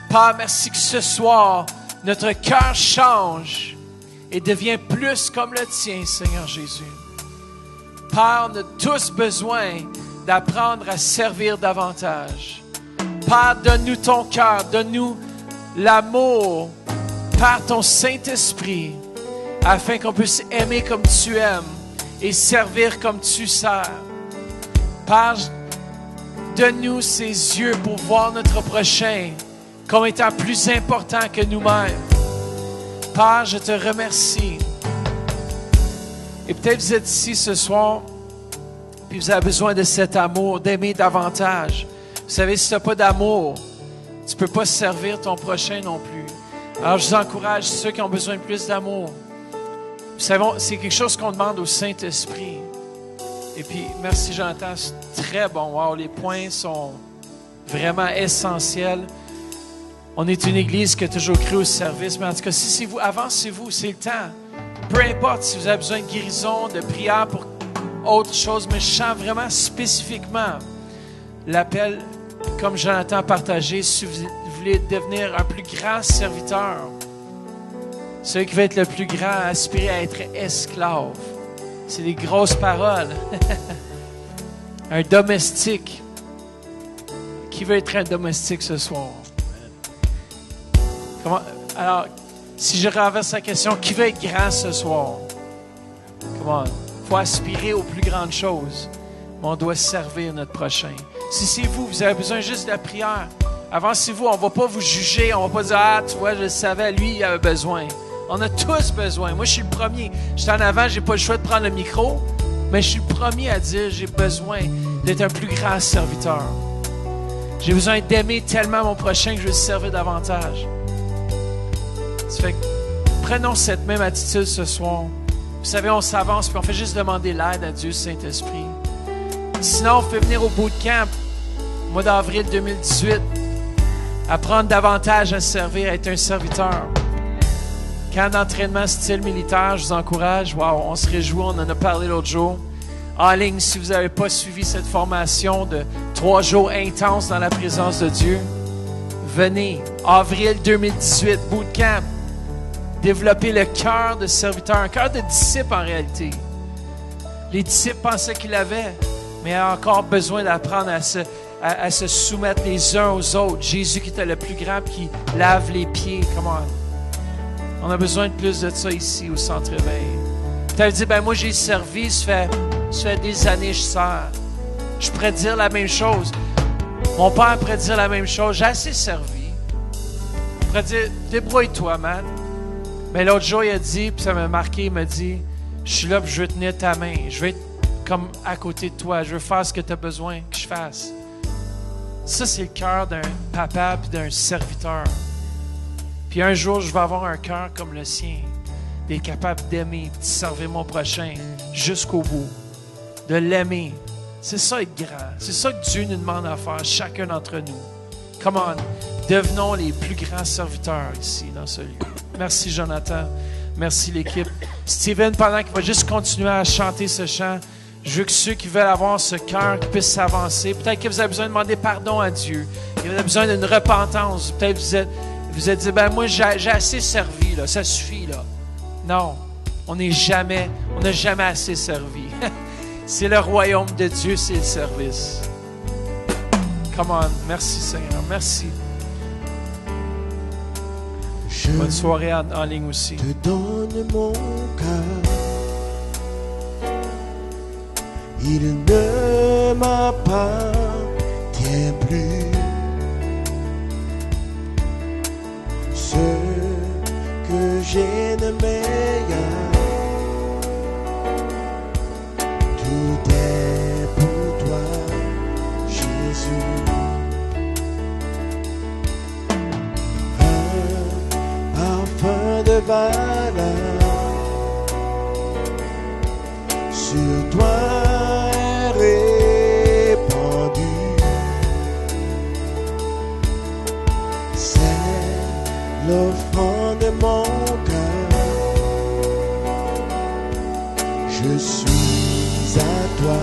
Père, merci que ce soir, notre cœur change et devient plus comme le tien, Seigneur Jésus. Père, on a tous besoin d'apprendre à servir davantage. Père, donne-nous ton cœur, donne-nous l'amour, par ton Saint-Esprit, afin qu'on puisse aimer comme tu aimes et servir comme tu sers. Père, donne-nous ces yeux pour voir notre prochain comme étant plus important que nous-mêmes. Père, je te remercie. Et peut-être vous êtes ici ce soir, puis vous avez besoin de cet amour, d'aimer davantage. Vous savez, si tu n'as pas d'amour, tu ne peux pas servir ton prochain non plus. Alors, je vous encourage, ceux qui ont besoin de plus d'amour. Vous savez, c'est quelque chose qu'on demande au Saint-Esprit. Et puis, merci Jonathan, c'est très bon. Wow, les points sont vraiment essentiels. On est une église qui a toujours cru au service, mais en tout cas, si c'est vous, avancez-vous, c'est le temps. Peu importe si vous avez besoin de guérison, de prière pour autre chose, mais je sens vraiment spécifiquement l'appel, comme Jonathan a partagé, si vous voulez devenir un plus grand serviteur, celui qui va être le plus grand, aspirer à être esclave. C'est des grosses paroles. Un domestique. Qui veut être un domestique ce soir? Comment? Alors, si je renverse la question, qui veut être grand ce soir? Comment? Il faut aspirer aux plus grandes choses. Mais on doit servir notre prochain. Si c'est vous, vous avez besoin juste de la prière. Avancez-vous, on ne va pas vous juger. On ne va pas dire, ah, tu vois, je le savais, lui, il avait besoin. On a tous besoin. Moi, je suis le premier. Je suis en avant, je n'ai pas le choix de prendre le micro. Mais je suis le premier à dire, j'ai besoin d'être un plus grand serviteur. J'ai besoin d'aimer tellement mon prochain que je veux le servir davantage. Ça fait que prenons cette même attitude ce soir. Vous savez, on s'avance puis on fait juste demander l'aide à Dieu, Saint-Esprit. Sinon, on fait venir au bootcamp, au mois d'avril 2018, apprendre davantage à servir, à être un serviteur. Camp d'entraînement style militaire, je vous encourage. Wow, on se réjouit, on en a parlé l'autre jour. En ligne, si vous n'avez pas suivi cette formation de 3 jours intenses dans la présence de Dieu, venez. Avril 2018, bootcamp. Développer le cœur de serviteur, un cœur de disciple en réalité. Les disciples pensaient qu'ils l'avaient, mais il a encore besoin d'apprendre à se soumettre les uns aux autres. Jésus qui était le plus grand, qui lave les pieds. Come on. On a besoin de plus de ça ici au Centre Éveil. Tu as dit, ben moi j'ai servi, ça fait des années que je sers. Je pourrais dire la même chose. Mon père pourrait dire la même chose. J'ai assez servi. Il pourrait dire, débrouille-toi, man. Mais l'autre jour, il a dit, puis ça m'a marqué, il m'a dit, je suis là, puis je veux tenir ta main. Je veux être comme à côté de toi. Je veux faire ce que tu as besoin que je fasse. Ça, c'est le cœur d'un papa puis d'un serviteur. Puis un jour, je vais avoir un cœur comme le sien, d'être capable d'aimer, de servir mon prochain jusqu'au bout, de l'aimer. C'est ça être grand. C'est ça que Dieu nous demande à faire, chacun d'entre nous. Come on, devenons les plus grands serviteurs ici, dans ce lieu. Merci, Jonathan. Merci, l'équipe. Steven, pendant qu'il va juste continuer à chanter ce chant, je veux que ceux qui veulent avoir ce cœur qui puisse s'avancer, peut-être que vous avez besoin de demander pardon à Dieu. Vous avez besoin d'une repentance. Peut-être que vous êtes dit, ben moi, j'ai assez servi, là, ça suffit, là. Non, on n'a jamais assez servi. C'est le royaume de Dieu, c'est le service. Come on, merci Seigneur, merci. Bonne soirée en ligne aussi. Je te donne mon cœur. Il ne m'appartient plus. Ce que j'ai de meilleur, tout est pour toi, Jésus. Parfum de valeur sur toi est répandu. C'est l'offrande de mon cœur. Je suis à toi.